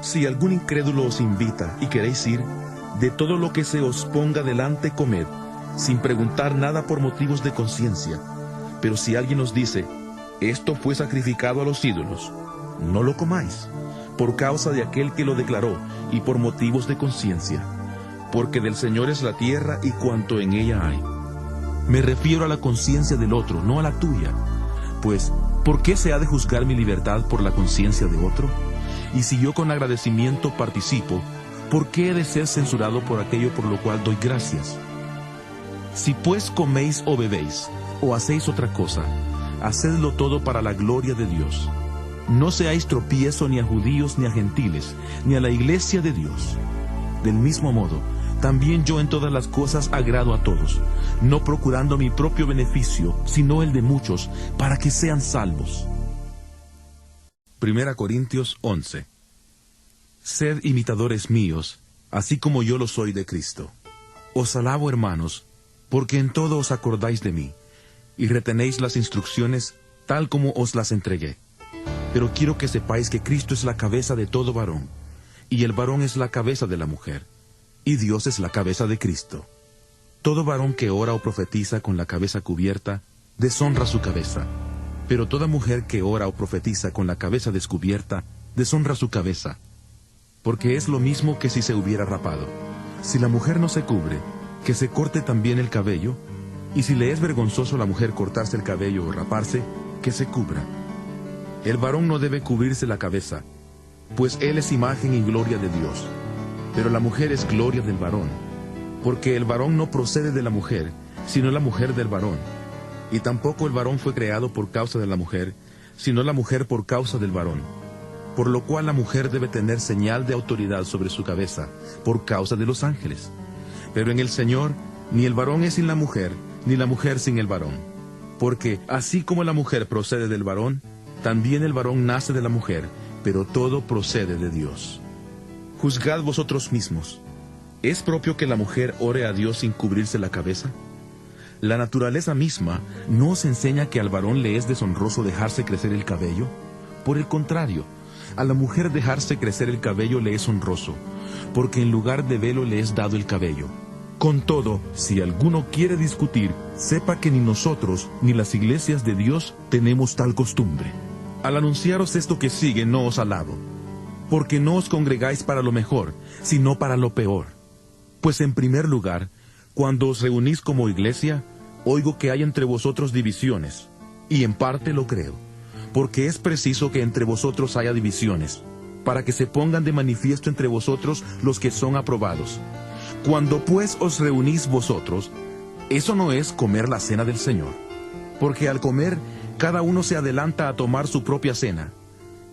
Si algún incrédulo os invita y queréis ir, de todo lo que se os ponga delante comed, sin preguntar nada por motivos de conciencia. Pero si alguien os dice, esto fue sacrificado a los ídolos, no lo comáis, por causa de aquel que lo declaró y por motivos de conciencia, porque del Señor es la tierra y cuanto en ella hay. Me refiero a la conciencia del otro, no a la tuya. Pues, ¿por qué se ha de juzgar mi libertad por la conciencia de otro? Y si yo con agradecimiento participo, ¿por qué he de ser censurado por aquello por lo cual doy gracias? Si pues coméis o bebéis, o hacéis otra cosa, hacedlo todo para la gloria de Dios. No seáis tropiezo ni a judíos ni a gentiles, ni a la iglesia de Dios. Del mismo modo, también yo en todas las cosas agrado a todos, no procurando mi propio beneficio, sino el de muchos, para que sean salvos. 1 Corintios 11. Sed imitadores míos, así como yo lo soy de Cristo. Os alabo, hermanos, porque en todo os acordáis de mí, y retenéis las instrucciones tal como os las entregué. Pero quiero que sepáis que Cristo es la cabeza de todo varón, y el varón es la cabeza de la mujer, y Dios es la cabeza de Cristo. Todo varón que ora o profetiza con la cabeza cubierta, deshonra su cabeza, pero toda mujer que ora o profetiza con la cabeza descubierta, deshonra su cabeza, porque es lo mismo que si se hubiera rapado. Si la mujer no se cubre, que se corte también el cabello, y si le es vergonzoso a la mujer cortarse el cabello o raparse, que se cubra. El varón no debe cubrirse la cabeza, pues él es imagen y gloria de Dios, pero la mujer es gloria del varón, porque el varón no procede de la mujer, sino la mujer del varón, y tampoco el varón fue creado por causa de la mujer, sino la mujer por causa del varón. Por lo cual la mujer debe tener señal de autoridad sobre su cabeza, por causa de los ángeles. Pero en el Señor, ni el varón es sin la mujer, ni la mujer sin el varón. Porque así como la mujer procede del varón, también el varón nace de la mujer, pero todo procede de Dios. Juzgad vosotros mismos. ¿Es propio que la mujer ore a Dios sin cubrirse la cabeza? La naturaleza misma no os enseña que al varón le es deshonroso dejarse crecer el cabello. Por el contrario, a la mujer dejarse crecer el cabello le es honroso, porque en lugar de velo le es dado el cabello. Con todo, si alguno quiere discutir, sepa que ni nosotros ni las iglesias de Dios tenemos tal costumbre. Al anunciaros esto que sigue no os alabo, porque no os congregáis para lo mejor, sino para lo peor. Pues en primer lugar, Cuando os reunís como iglesia, oigo que hay entre vosotros divisiones, y en parte lo creo, porque es preciso que entre vosotros haya divisiones, para que se pongan de manifiesto entre vosotros los que son aprobados. Cuando pues os reunís vosotros, eso no es comer la cena del Señor, porque al comer cada uno se adelanta a tomar su propia cena,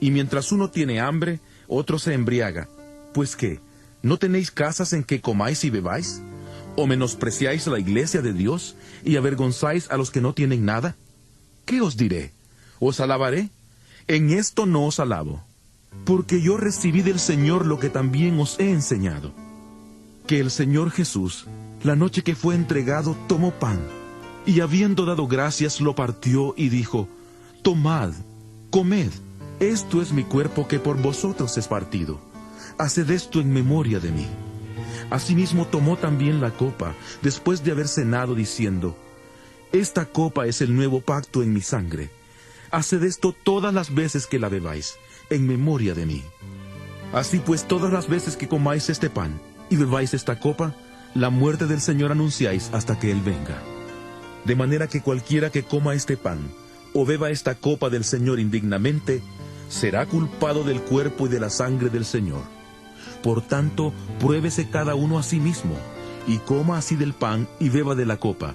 y mientras uno tiene hambre, otro se embriaga. Pues ¿qué? ¿No tenéis casas en que comáis y bebáis? ¿O menospreciáis la iglesia de Dios y avergonzáis a los que no tienen nada? ¿Qué os diré? ¿Os alabaré? En esto no os alabo, porque yo recibí del Señor lo que también os he enseñado, que el Señor Jesús, la noche que fue entregado, tomó pan, y habiendo dado gracias, lo partió y dijo: Tomad, comed, esto es mi cuerpo que por vosotros es partido. Haced esto en memoria de mí. Asimismo tomó también la copa, después de haber cenado, diciendo: Esta copa es el nuevo pacto en mi sangre. Haced esto todas las veces que la bebáis, en memoria de mí. Así pues, todas las veces que comáis este pan y bebáis esta copa, la muerte del Señor anunciáis hasta que Él venga. De manera que cualquiera que coma este pan o beba esta copa del Señor indignamente, será culpado del cuerpo y de la sangre del Señor. Por tanto, pruébese cada uno a sí mismo, y coma así del pan y beba de la copa,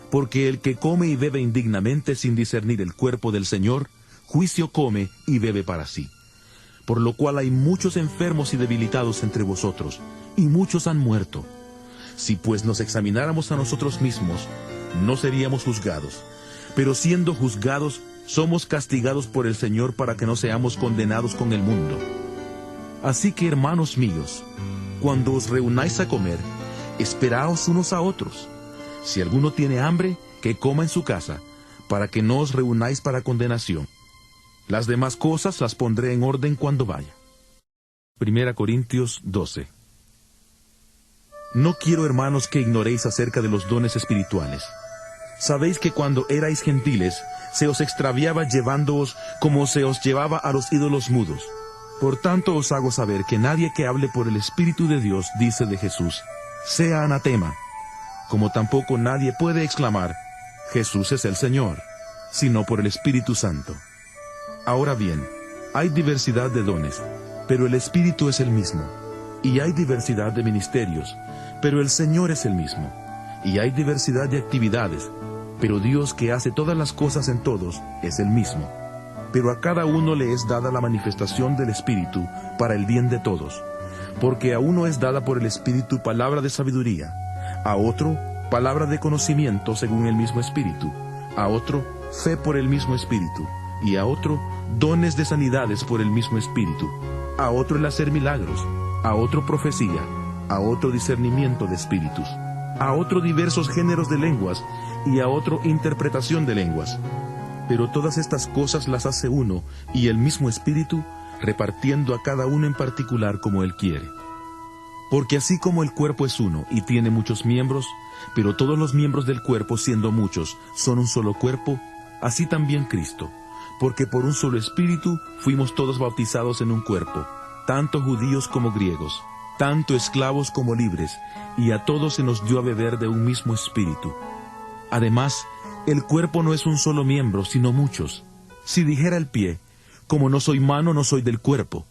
porque el que come y bebe indignamente sin discernir el cuerpo del Señor, juicio come y bebe para sí. Por lo cual hay muchos enfermos y debilitados entre vosotros, y muchos han muerto. Si pues nos examináramos a nosotros mismos, no seríamos juzgados, pero siendo juzgados, somos castigados por el Señor para que no seamos condenados con el mundo. Así que, hermanos míos, cuando os reunáis a comer, esperaos unos a otros. Si alguno tiene hambre, que coma en su casa, para que no os reunáis para condenación. Las demás cosas las pondré en orden cuando vaya. 1 Corintios 12. No quiero, hermanos, que ignoréis acerca de los dones espirituales. Sabéis que cuando erais gentiles, se os extraviaba llevándoos como se os llevaba a los ídolos mudos. Por tanto os hago saber que nadie que hable por el Espíritu de Dios dice de Jesús: sea anatema, como tampoco nadie puede exclamar: Jesús es el Señor, sino por el Espíritu Santo. Ahora bien, hay diversidad de dones, pero el Espíritu es el mismo. Y hay diversidad de ministerios, pero el Señor es el mismo. Y hay diversidad de actividades, pero Dios, que hace todas las cosas en todos, es el mismo. Pero a cada uno le es dada la manifestación del Espíritu para el bien de todos. Porque a uno es dada por el Espíritu palabra de sabiduría, a otro palabra de conocimiento según el mismo Espíritu, a otro fe por el mismo Espíritu, y a otro dones de sanidades por el mismo Espíritu, a otro el hacer milagros, a otro profecía, a otro discernimiento de espíritus, a otro diversos géneros de lenguas, y a otro interpretación de lenguas. Pero todas estas cosas las hace uno y el mismo Espíritu, repartiendo a cada uno en particular como Él quiere. Porque así como el cuerpo es uno y tiene muchos miembros, pero todos los miembros del cuerpo, siendo muchos, son un solo cuerpo, así también Cristo. Porque por un solo Espíritu fuimos todos bautizados en un cuerpo, tanto judíos como griegos, tanto esclavos como libres, y a todos se nos dio a beber de un mismo Espíritu. Además, el cuerpo no es un solo miembro, sino muchos. Si dijera el pie: como no soy mano, no soy del cuerpo,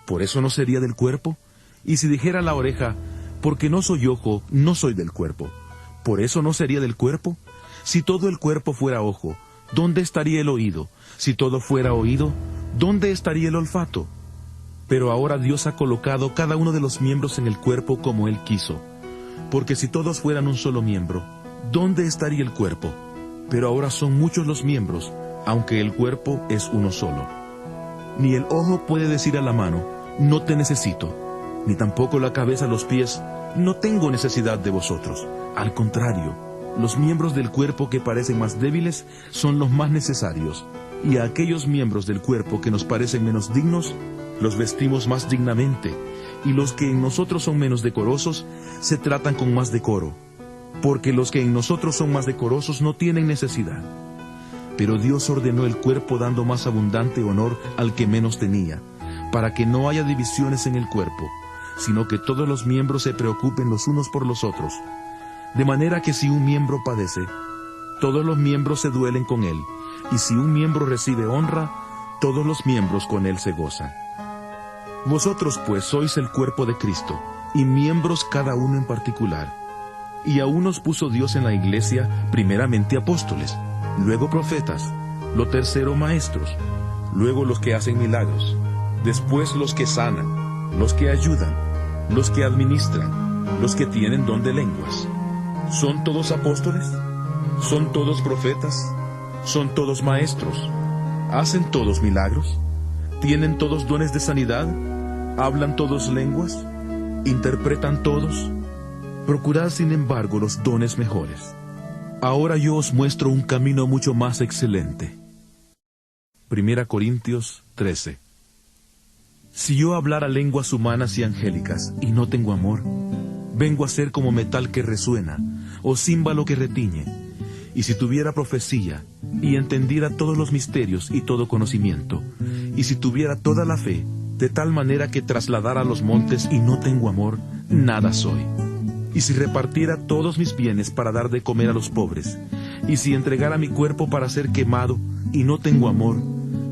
¿por eso no sería del cuerpo? Y si dijera la oreja: porque no soy ojo, no soy del cuerpo, ¿por eso no sería del cuerpo? Si todo el cuerpo fuera ojo, ¿dónde estaría el oído? Si todo fuera oído, ¿dónde estaría el olfato? Pero ahora Dios ha colocado cada uno de los miembros en el cuerpo como Él quiso. Porque si todos fueran un solo miembro, ¿dónde estaría el cuerpo? Pero ahora son muchos los miembros, aunque el cuerpo es uno solo. Ni el ojo puede decir a la mano: no te necesito, ni tampoco la cabeza a los pies: no tengo necesidad de vosotros. Al contrario, los miembros del cuerpo que parecen más débiles son los más necesarios, y a aquellos miembros del cuerpo que nos parecen menos dignos, los vestimos más dignamente, y los que en nosotros son menos decorosos, se tratan con más decoro, porque los que en nosotros son más decorosos no tienen necesidad. Pero Dios ordenó el cuerpo dando más abundante honor al que menos tenía, para que no haya divisiones en el cuerpo, sino que todos los miembros se preocupen los unos por los otros. De manera que si un miembro padece, todos los miembros se duelen con él, y si un miembro recibe honra, todos los miembros con él se gozan. Vosotros pues sois el cuerpo de Cristo, y miembros cada uno en particular. Y a unos puso Dios en la iglesia, primeramente apóstoles, luego profetas, lo tercero maestros, luego los que hacen milagros, después los que sanan, los que ayudan, los que administran, los que tienen don de lenguas. ¿Son todos apóstoles? ¿Son todos profetas? ¿Son todos maestros? ¿Hacen todos milagros? ¿Tienen todos dones de sanidad? ¿Hablan todos lenguas? ¿Interpretan todos? Procurad sin embargo los dones mejores. Ahora yo os muestro un camino mucho más excelente. 1 Corintios 13. Si yo hablara lenguas humanas y angélicas y no tengo amor, vengo a ser como metal que resuena, o címbalo que retiñe. Y si tuviera profecía, y entendiera todos los misterios y todo conocimiento, y si tuviera toda la fe, de tal manera que trasladara los montes y no tengo amor, nada soy. Y si repartiera todos mis bienes para dar de comer a los pobres, y si entregara mi cuerpo para ser quemado y no tengo amor,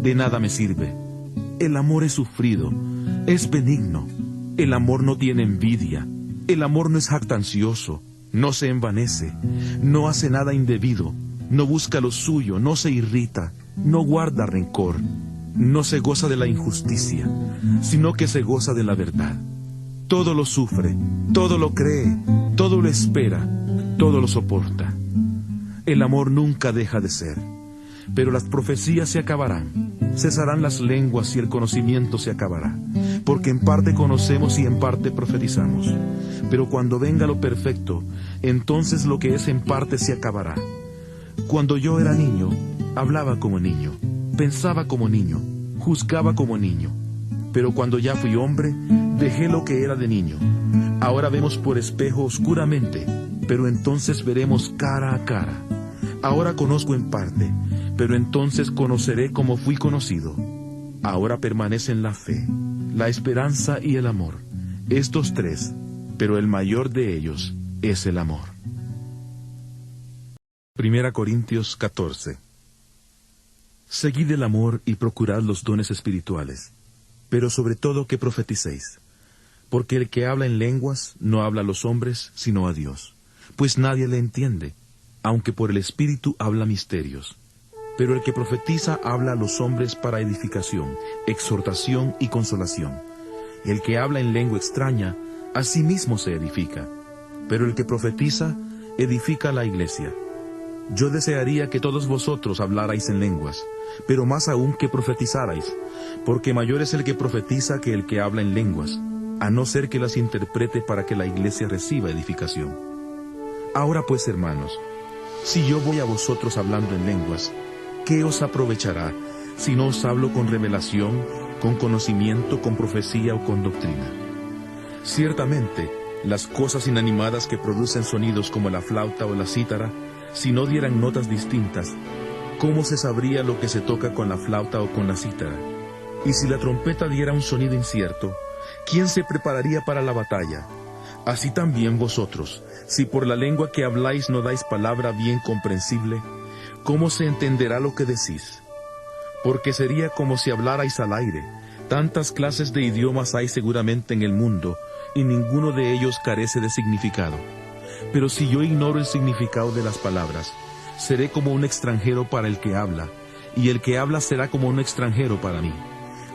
de nada me sirve. El amor es sufrido, es benigno, el amor no tiene envidia, el amor no es jactancioso, no se envanece, no hace nada indebido, no busca lo suyo, no se irrita, no guarda rencor, no se goza de la injusticia, sino que se goza de la verdad. Todo lo sufre, todo lo cree, todo lo espera, todo lo soporta. El amor nunca deja de ser, pero las profecías se acabarán, cesarán las lenguas y el conocimiento se acabará, porque en parte conocemos y en parte profetizamos. Pero cuando venga lo perfecto, entonces lo que es en parte se acabará. Cuando yo era niño, hablaba como niño, pensaba como niño, juzgaba como niño. Pero cuando ya fui hombre, dejé lo que era de niño. Ahora vemos por espejo oscuramente, pero entonces veremos cara a cara. Ahora conozco en parte, pero entonces conoceré como fui conocido. Ahora permanecen la fe, la esperanza y el amor, estos tres, pero el mayor de ellos es el amor. 1 Corintios 14. Seguid el amor y procurad los dones espirituales, pero sobre todo que profeticéis, porque el que habla en lenguas no habla a los hombres, sino a Dios, pues nadie le entiende, aunque por el Espíritu habla misterios. Pero el que profetiza habla a los hombres para edificación, exhortación y consolación. El que habla en lengua extraña, a sí mismo se edifica, pero el que profetiza, edifica a la iglesia. Yo desearía que todos vosotros hablarais en lenguas, pero más aún que profetizarais, porque mayor es el que profetiza que el que habla en lenguas, a no ser que las interprete para que la iglesia reciba edificación. Ahora pues, hermanos, si yo voy a vosotros hablando en lenguas, ¿qué os aprovechará si no os hablo con revelación, con conocimiento, con profecía o con doctrina? Ciertamente, las cosas inanimadas que producen sonidos como la flauta o la cítara, si no dieran notas distintas, ¿cómo se sabría lo que se toca con la flauta o con la cítara? Y si la trompeta diera un sonido incierto, ¿quién se prepararía para la batalla? Así también vosotros, si por la lengua que habláis no dais palabra bien comprensible, ¿cómo se entenderá lo que decís? Porque sería como si hablarais al aire. Tantas clases de idiomas hay seguramente en el mundo, y ninguno de ellos carece de significado. Pero si yo ignoro el significado de las palabras, seré como un extranjero para el que habla, y el que habla será como un extranjero para mí.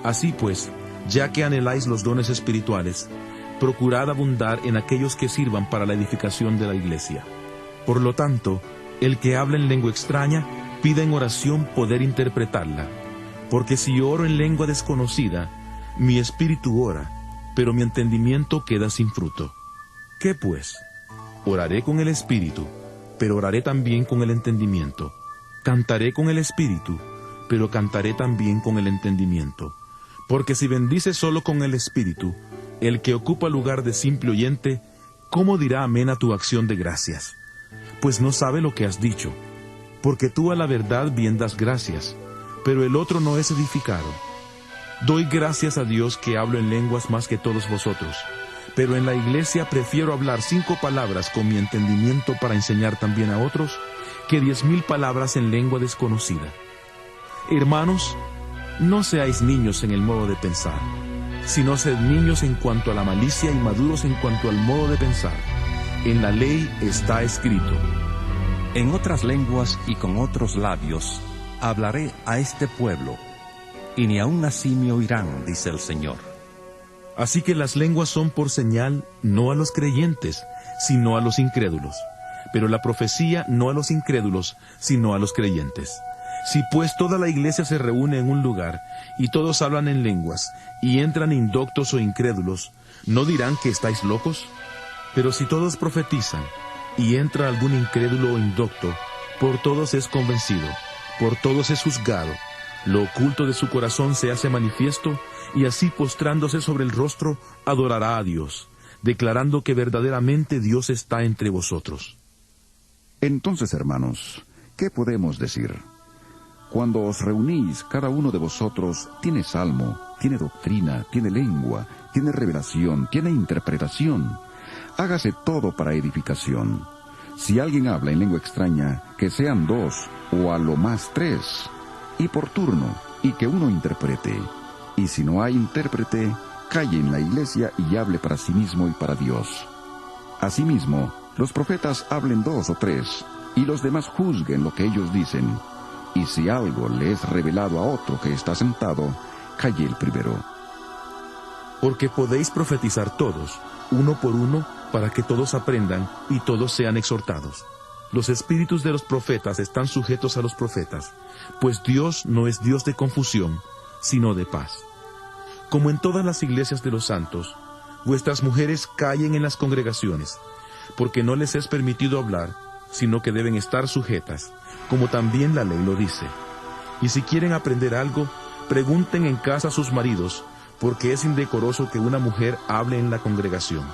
Así pues, ya que anheláis los dones espirituales, procurad abundar en aquellos que sirvan para la edificación de la iglesia. Por lo tanto, el que habla en lengua extraña, pida en oración poder interpretarla. Porque si oro en lengua desconocida, mi espíritu ora, pero mi entendimiento queda sin fruto. ¿Qué pues? Oraré con el espíritu, pero oraré también con el entendimiento. Cantaré con el espíritu, pero cantaré también con el entendimiento. Porque si bendices solo con el espíritu, el que ocupa lugar de simple oyente, ¿cómo dirá amén a tu acción de gracias? Pues no sabe lo que has dicho. Porque tú a la verdad bien das gracias, pero el otro no es edificado. Doy gracias a Dios que hablo en lenguas más que todos vosotros, pero en la iglesia prefiero hablar 5 palabras con mi entendimiento para enseñar también a otros, que 10,000 palabras en lengua desconocida. Hermanos, no seáis niños en el modo de pensar, sino sed niños en cuanto a la malicia y maduros en cuanto al modo de pensar. En la ley está escrito: En otras lenguas y con otros labios hablaré a este pueblo, y ni aun así me oirán, dice el Señor. Así que las lenguas son por señal no a los creyentes, sino a los incrédulos, pero la profecía no a los incrédulos, sino a los creyentes. Si pues toda la iglesia se reúne en un lugar, y todos hablan en lenguas, y entran indoctos o incrédulos, ¿no dirán que estáis locos? Pero si todos profetizan, y entra algún incrédulo o indocto, por todos es convencido, por todos es juzgado, lo oculto de su corazón se hace manifiesto, y así postrándose sobre el rostro, adorará a Dios, declarando que verdaderamente Dios está entre vosotros. Entonces, hermanos, ¿qué podemos decir? Cuando os reunís, cada uno de vosotros tiene salmo, tiene doctrina, tiene lengua, tiene revelación, tiene interpretación. Hágase todo para edificación. Si alguien habla en lengua extraña, que sean 2, o a lo más 3, y por turno, y que uno interprete. Y si no hay intérprete, calle en la iglesia y hable para sí mismo y para Dios. Asimismo, los profetas hablen 2 o 3, y los demás juzguen lo que ellos dicen. Y si algo le es revelado a otro que está sentado, calle el primero. Porque podéis profetizar todos, uno por uno, para que todos aprendan y todos sean exhortados. Los espíritus de los profetas están sujetos a los profetas, pues Dios no es Dios de confusión, sino de paz. Como en todas las iglesias de los santos, vuestras mujeres callen en las congregaciones, porque no les es permitido hablar, sino que deben estar sujetas, como también la ley lo dice. Y si quieren aprender algo, pregunten en casa a sus maridos, porque es indecoroso que una mujer hable en la congregación.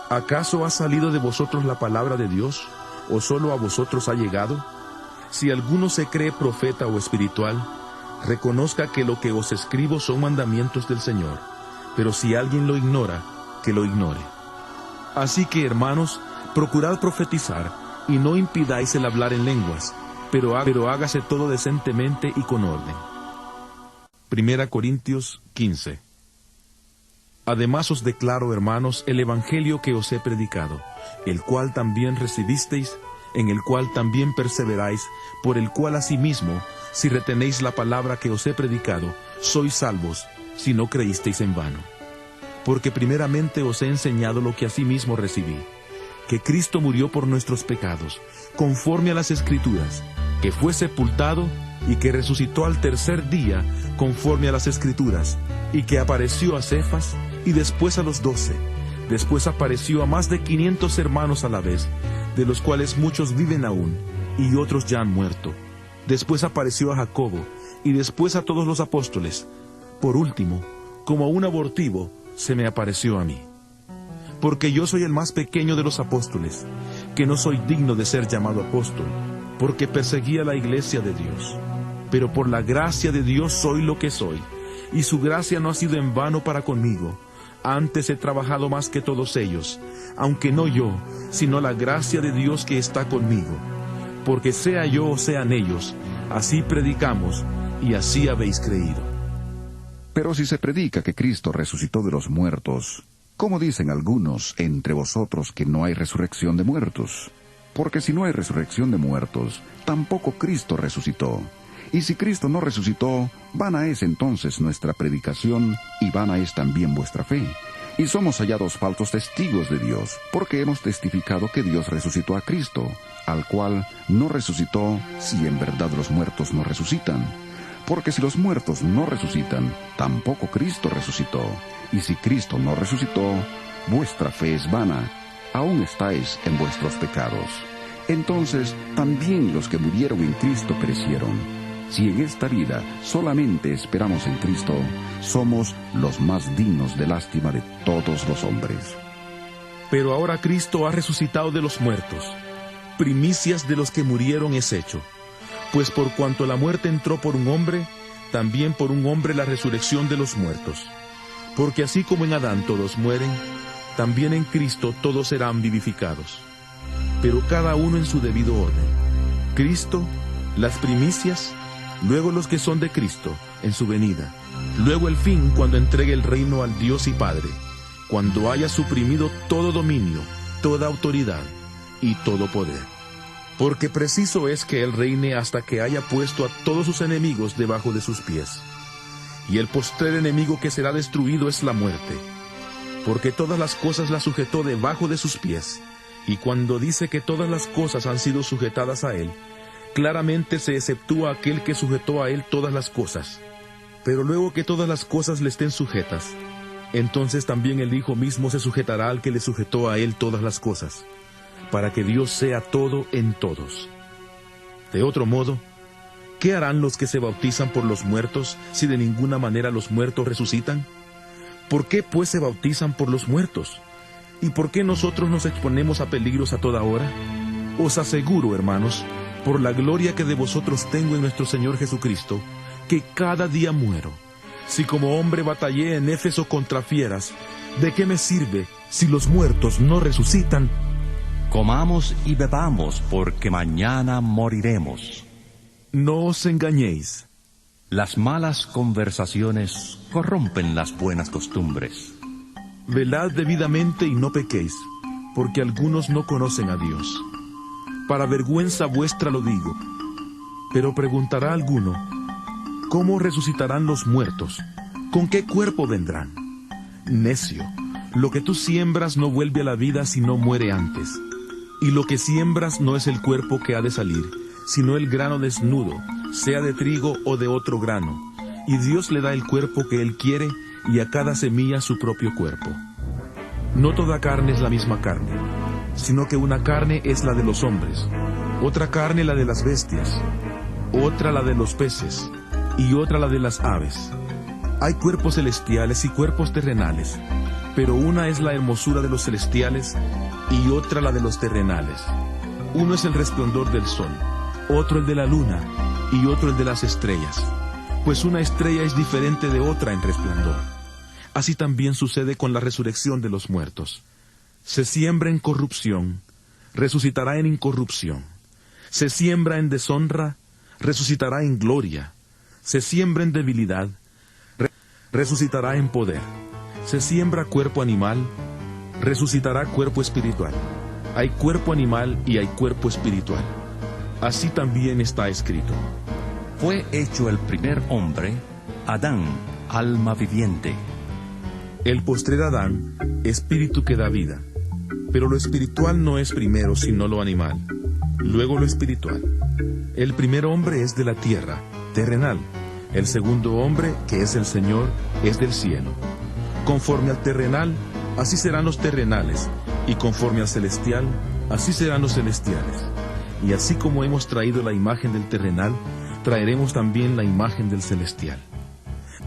¿Acaso ha salido de vosotros la palabra de Dios, o solo a vosotros ha llegado? Si alguno se cree profeta o espiritual, reconozca que lo que os escribo son mandamientos del Señor, pero si alguien lo ignora, que lo ignore. Así que, hermanos, procurad profetizar, y no impidáis el hablar en lenguas, pero hágase todo decentemente y con orden. 1 Corintios 15. Además os declaro, hermanos, el evangelio que os he predicado, el cual también recibisteis, en el cual también perseveráis, por el cual asimismo, si retenéis la palabra que os he predicado, sois salvos, si no creísteis en vano. Porque primeramente os he enseñado lo que asimismo recibí, que Cristo murió por nuestros pecados, conforme a las Escrituras, que fue sepultado y que resucitó al tercer día, conforme a las Escrituras, y que apareció a Cefas y después a los 12. Después apareció a más de 500 hermanos a la vez, de los cuales muchos viven aún, y otros ya han muerto. Después apareció a Jacobo, y después a todos los apóstoles. Por último, como a un abortivo, se me apareció a mí. Porque yo soy el más pequeño de los apóstoles, que no soy digno de ser llamado apóstol, porque perseguía la iglesia de Dios. Pero por la gracia de Dios soy lo que soy, y su gracia no ha sido en vano para conmigo. Antes he trabajado más que todos ellos, aunque no yo, sino la gracia de Dios que está conmigo. Porque sea yo o sean ellos, así predicamos, y así habéis creído. Pero si se predica que Cristo resucitó de los muertos, ¿cómo dicen algunos entre vosotros que no hay resurrección de muertos? Porque si no hay resurrección de muertos, tampoco Cristo resucitó. Y si Cristo no resucitó, vana es entonces nuestra predicación, y vana es también vuestra fe. Y somos hallados falsos testigos de Dios, porque hemos testificado que Dios resucitó a Cristo, al cual no resucitó si en verdad los muertos no resucitan. Porque si los muertos no resucitan, tampoco Cristo resucitó. Y si Cristo no resucitó, vuestra fe es vana, aún estáis en vuestros pecados. Entonces también los que murieron en Cristo perecieron. Si en esta vida solamente esperamos en Cristo, somos los más dignos de lástima de todos los hombres. Pero ahora Cristo ha resucitado de los muertos. Primicias de los que murieron es hecho. Pues por cuanto la muerte entró por un hombre, también por un hombre la resurrección de los muertos. Porque así como en Adán todos mueren, también en Cristo todos serán vivificados. Pero cada uno en su debido orden. Cristo, las primicias, luego los que son de Cristo, en su venida. Luego el fin, cuando entregue el reino al Dios y Padre, cuando haya suprimido todo dominio, toda autoridad y todo poder. Porque preciso es que Él reine hasta que haya puesto a todos sus enemigos debajo de sus pies. Y el postrer enemigo que será destruido es la muerte. Porque todas las cosas las sujetó debajo de sus pies. Y cuando dice que todas las cosas han sido sujetadas a Él, claramente se exceptúa aquel que sujetó a Él todas las cosas. Pero luego que todas las cosas le estén sujetas, entonces también el Hijo mismo se sujetará al que le sujetó a Él todas las cosas, para que Dios sea todo en todos. De otro modo, ¿qué harán los que se bautizan por los muertos si de ninguna manera los muertos resucitan? ¿Por qué pues se bautizan por los muertos? ¿Y por qué nosotros nos exponemos a peligros a toda hora? Os aseguro, hermanos, por la gloria que de vosotros tengo en nuestro Señor Jesucristo, que cada día muero. Si como hombre batallé en Éfeso contra fieras, ¿de qué me sirve si los muertos no resucitan? Comamos y bebamos, porque mañana moriremos. No os engañéis. Las malas conversaciones corrompen las buenas costumbres. Velad debidamente y no pequéis, porque algunos no conocen a Dios. Para vergüenza vuestra lo digo. Pero preguntará alguno, ¿cómo resucitarán los muertos? ¿Con qué cuerpo vendrán? Necio, lo que tú siembras no vuelve a la vida si no muere antes. Y lo que siembras no es el cuerpo que ha de salir, sino el grano desnudo, sea de trigo o de otro grano. Y Dios le da el cuerpo que Él quiere, y a cada semilla su propio cuerpo. No toda carne es la misma carne, sino que una carne es la de los hombres, otra carne la de las bestias, otra la de los peces, y otra la de las aves. Hay cuerpos celestiales y cuerpos terrenales, pero una es la hermosura de los celestiales y otra la de los terrenales. Uno es el resplandor del sol, otro el de la luna y otro el de las estrellas, pues una estrella es diferente de otra en resplandor. Así también sucede con la resurrección de los muertos. Se siembra en corrupción, resucitará en incorrupción. Se siembra en deshonra, resucitará en gloria. Se siembra en debilidad, resucitará en poder. Se siembra cuerpo animal, resucitará cuerpo espiritual. Hay cuerpo animal y hay cuerpo espiritual. Así también está escrito. Fue hecho el primer hombre, Adán, alma viviente. El postrer Adán, espíritu que da vida. Pero lo espiritual no es primero sino lo animal, luego lo espiritual. El primer hombre es de la tierra, terrenal. El segundo hombre, que es el Señor, es del cielo. Conforme al terrenal, así serán los terrenales, y conforme al celestial, así serán los celestiales. Y así como hemos traído la imagen del terrenal, traeremos también la imagen del celestial.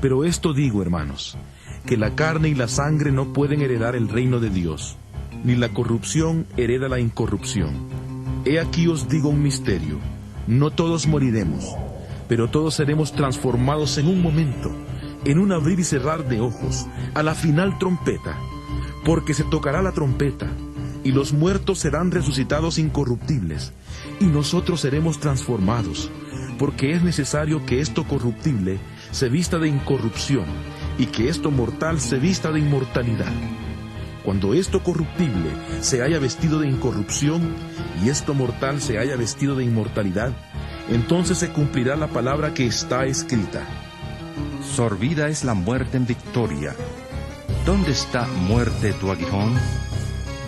Pero esto digo, hermanos, que la carne y la sangre no pueden heredar el reino de Dios, ni la corrupción hereda la incorrupción. He aquí os digo un misterio: no todos moriremos, pero todos seremos transformados en un momento, en un abrir y cerrar de ojos, a la final trompeta, porque se tocará la trompeta, y los muertos serán resucitados incorruptibles, y nosotros seremos transformados, porque es necesario que esto corruptible se vista de incorrupción, y que esto mortal se vista de inmortalidad. Cuando esto corruptible se haya vestido de incorrupción, y esto mortal se haya vestido de inmortalidad, entonces se cumplirá la palabra que está escrita. Sorbida es la muerte en victoria. ¿Dónde está, muerte, tu aguijón?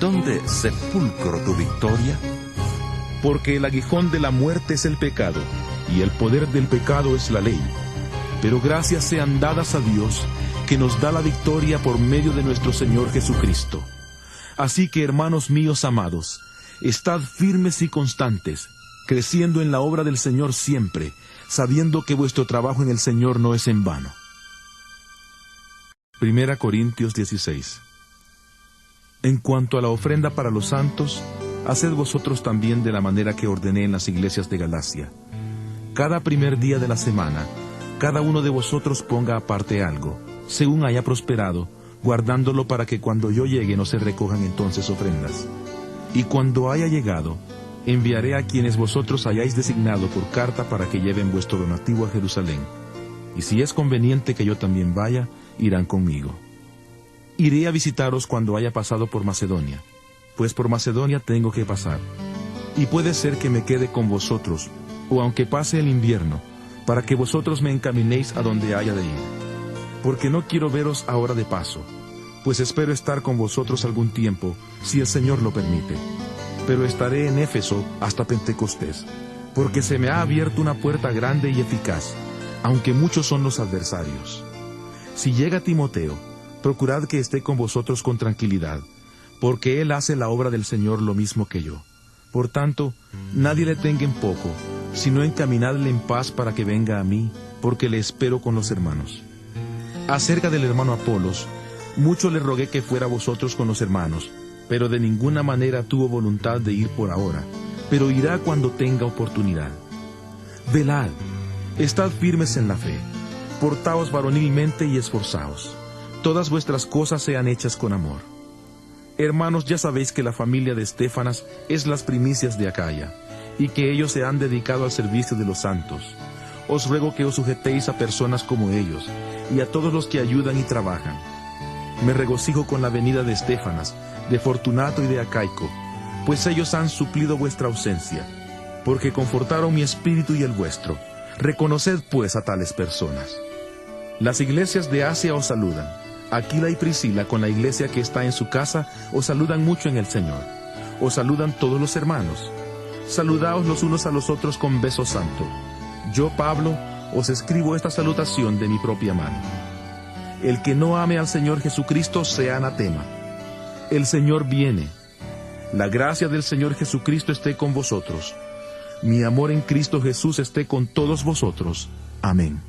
¿Dónde, sepulcro, tu victoria? Porque el aguijón de la muerte es el pecado, y el poder del pecado es la ley. Pero gracias sean dadas a Dios, que nos da la victoria por medio de nuestro Señor Jesucristo. Así que, hermanos míos amados, estad firmes y constantes, creciendo en la obra del Señor siempre, sabiendo que vuestro trabajo en el Señor no es en vano. 1 Corintios 16. En cuanto a la ofrenda para los santos, haced vosotros también de la manera que ordené en las iglesias de Galacia. Cada primer día de la semana, cada uno de vosotros ponga aparte algo, según haya prosperado, guardándolo para que cuando yo llegue no se recojan entonces ofrendas. Y cuando haya llegado, enviaré a quienes vosotros hayáis designado por carta para que lleven vuestro donativo a Jerusalén. Y si es conveniente que yo también vaya, irán conmigo. Iré a visitaros cuando haya pasado por Macedonia, pues por Macedonia tengo que pasar. Y puede ser que me quede con vosotros, o aunque pase el invierno, para que vosotros me encaminéis a donde haya de ir. Porque no quiero veros ahora de paso, pues espero estar con vosotros algún tiempo, si el Señor lo permite. Pero estaré en Éfeso hasta Pentecostés, porque se me ha abierto una puerta grande y eficaz, aunque muchos son los adversarios. Si llega Timoteo, procurad que esté con vosotros con tranquilidad, porque él hace la obra del Señor lo mismo que yo. Por tanto, nadie le tenga en poco, sino encaminadle en paz para que venga a mí, porque le espero con los hermanos. Acerca del hermano Apolos, mucho le rogué que fuera vosotros con los hermanos, pero de ninguna manera tuvo voluntad de ir por ahora, pero irá cuando tenga oportunidad. Velad, estad firmes en la fe, portaos varonilmente y esforzaos. Todas vuestras cosas sean hechas con amor. Hermanos, ya sabéis que la familia de Estéfanas es las primicias de Acaya, y que ellos se han dedicado al servicio de los santos. Os ruego que os sujetéis a personas como ellos, y a todos los que ayudan y trabajan. Me regocijo con la venida de Estéfanas, de Fortunato y de Acaico, pues ellos han suplido vuestra ausencia, porque confortaron mi espíritu y el vuestro. Reconoced pues a tales personas. Las iglesias de Asia os saludan. Aquila y Priscila, con la iglesia que está en su casa, os saludan mucho en el Señor. Os saludan todos los hermanos. Saludaos los unos a los otros con beso santo. Yo, Pablo, os escribo esta salutación de mi propia mano. El que no ame al Señor Jesucristo sea anatema. El Señor viene. La gracia del Señor Jesucristo esté con vosotros. Mi amor en Cristo Jesús esté con todos vosotros. Amén.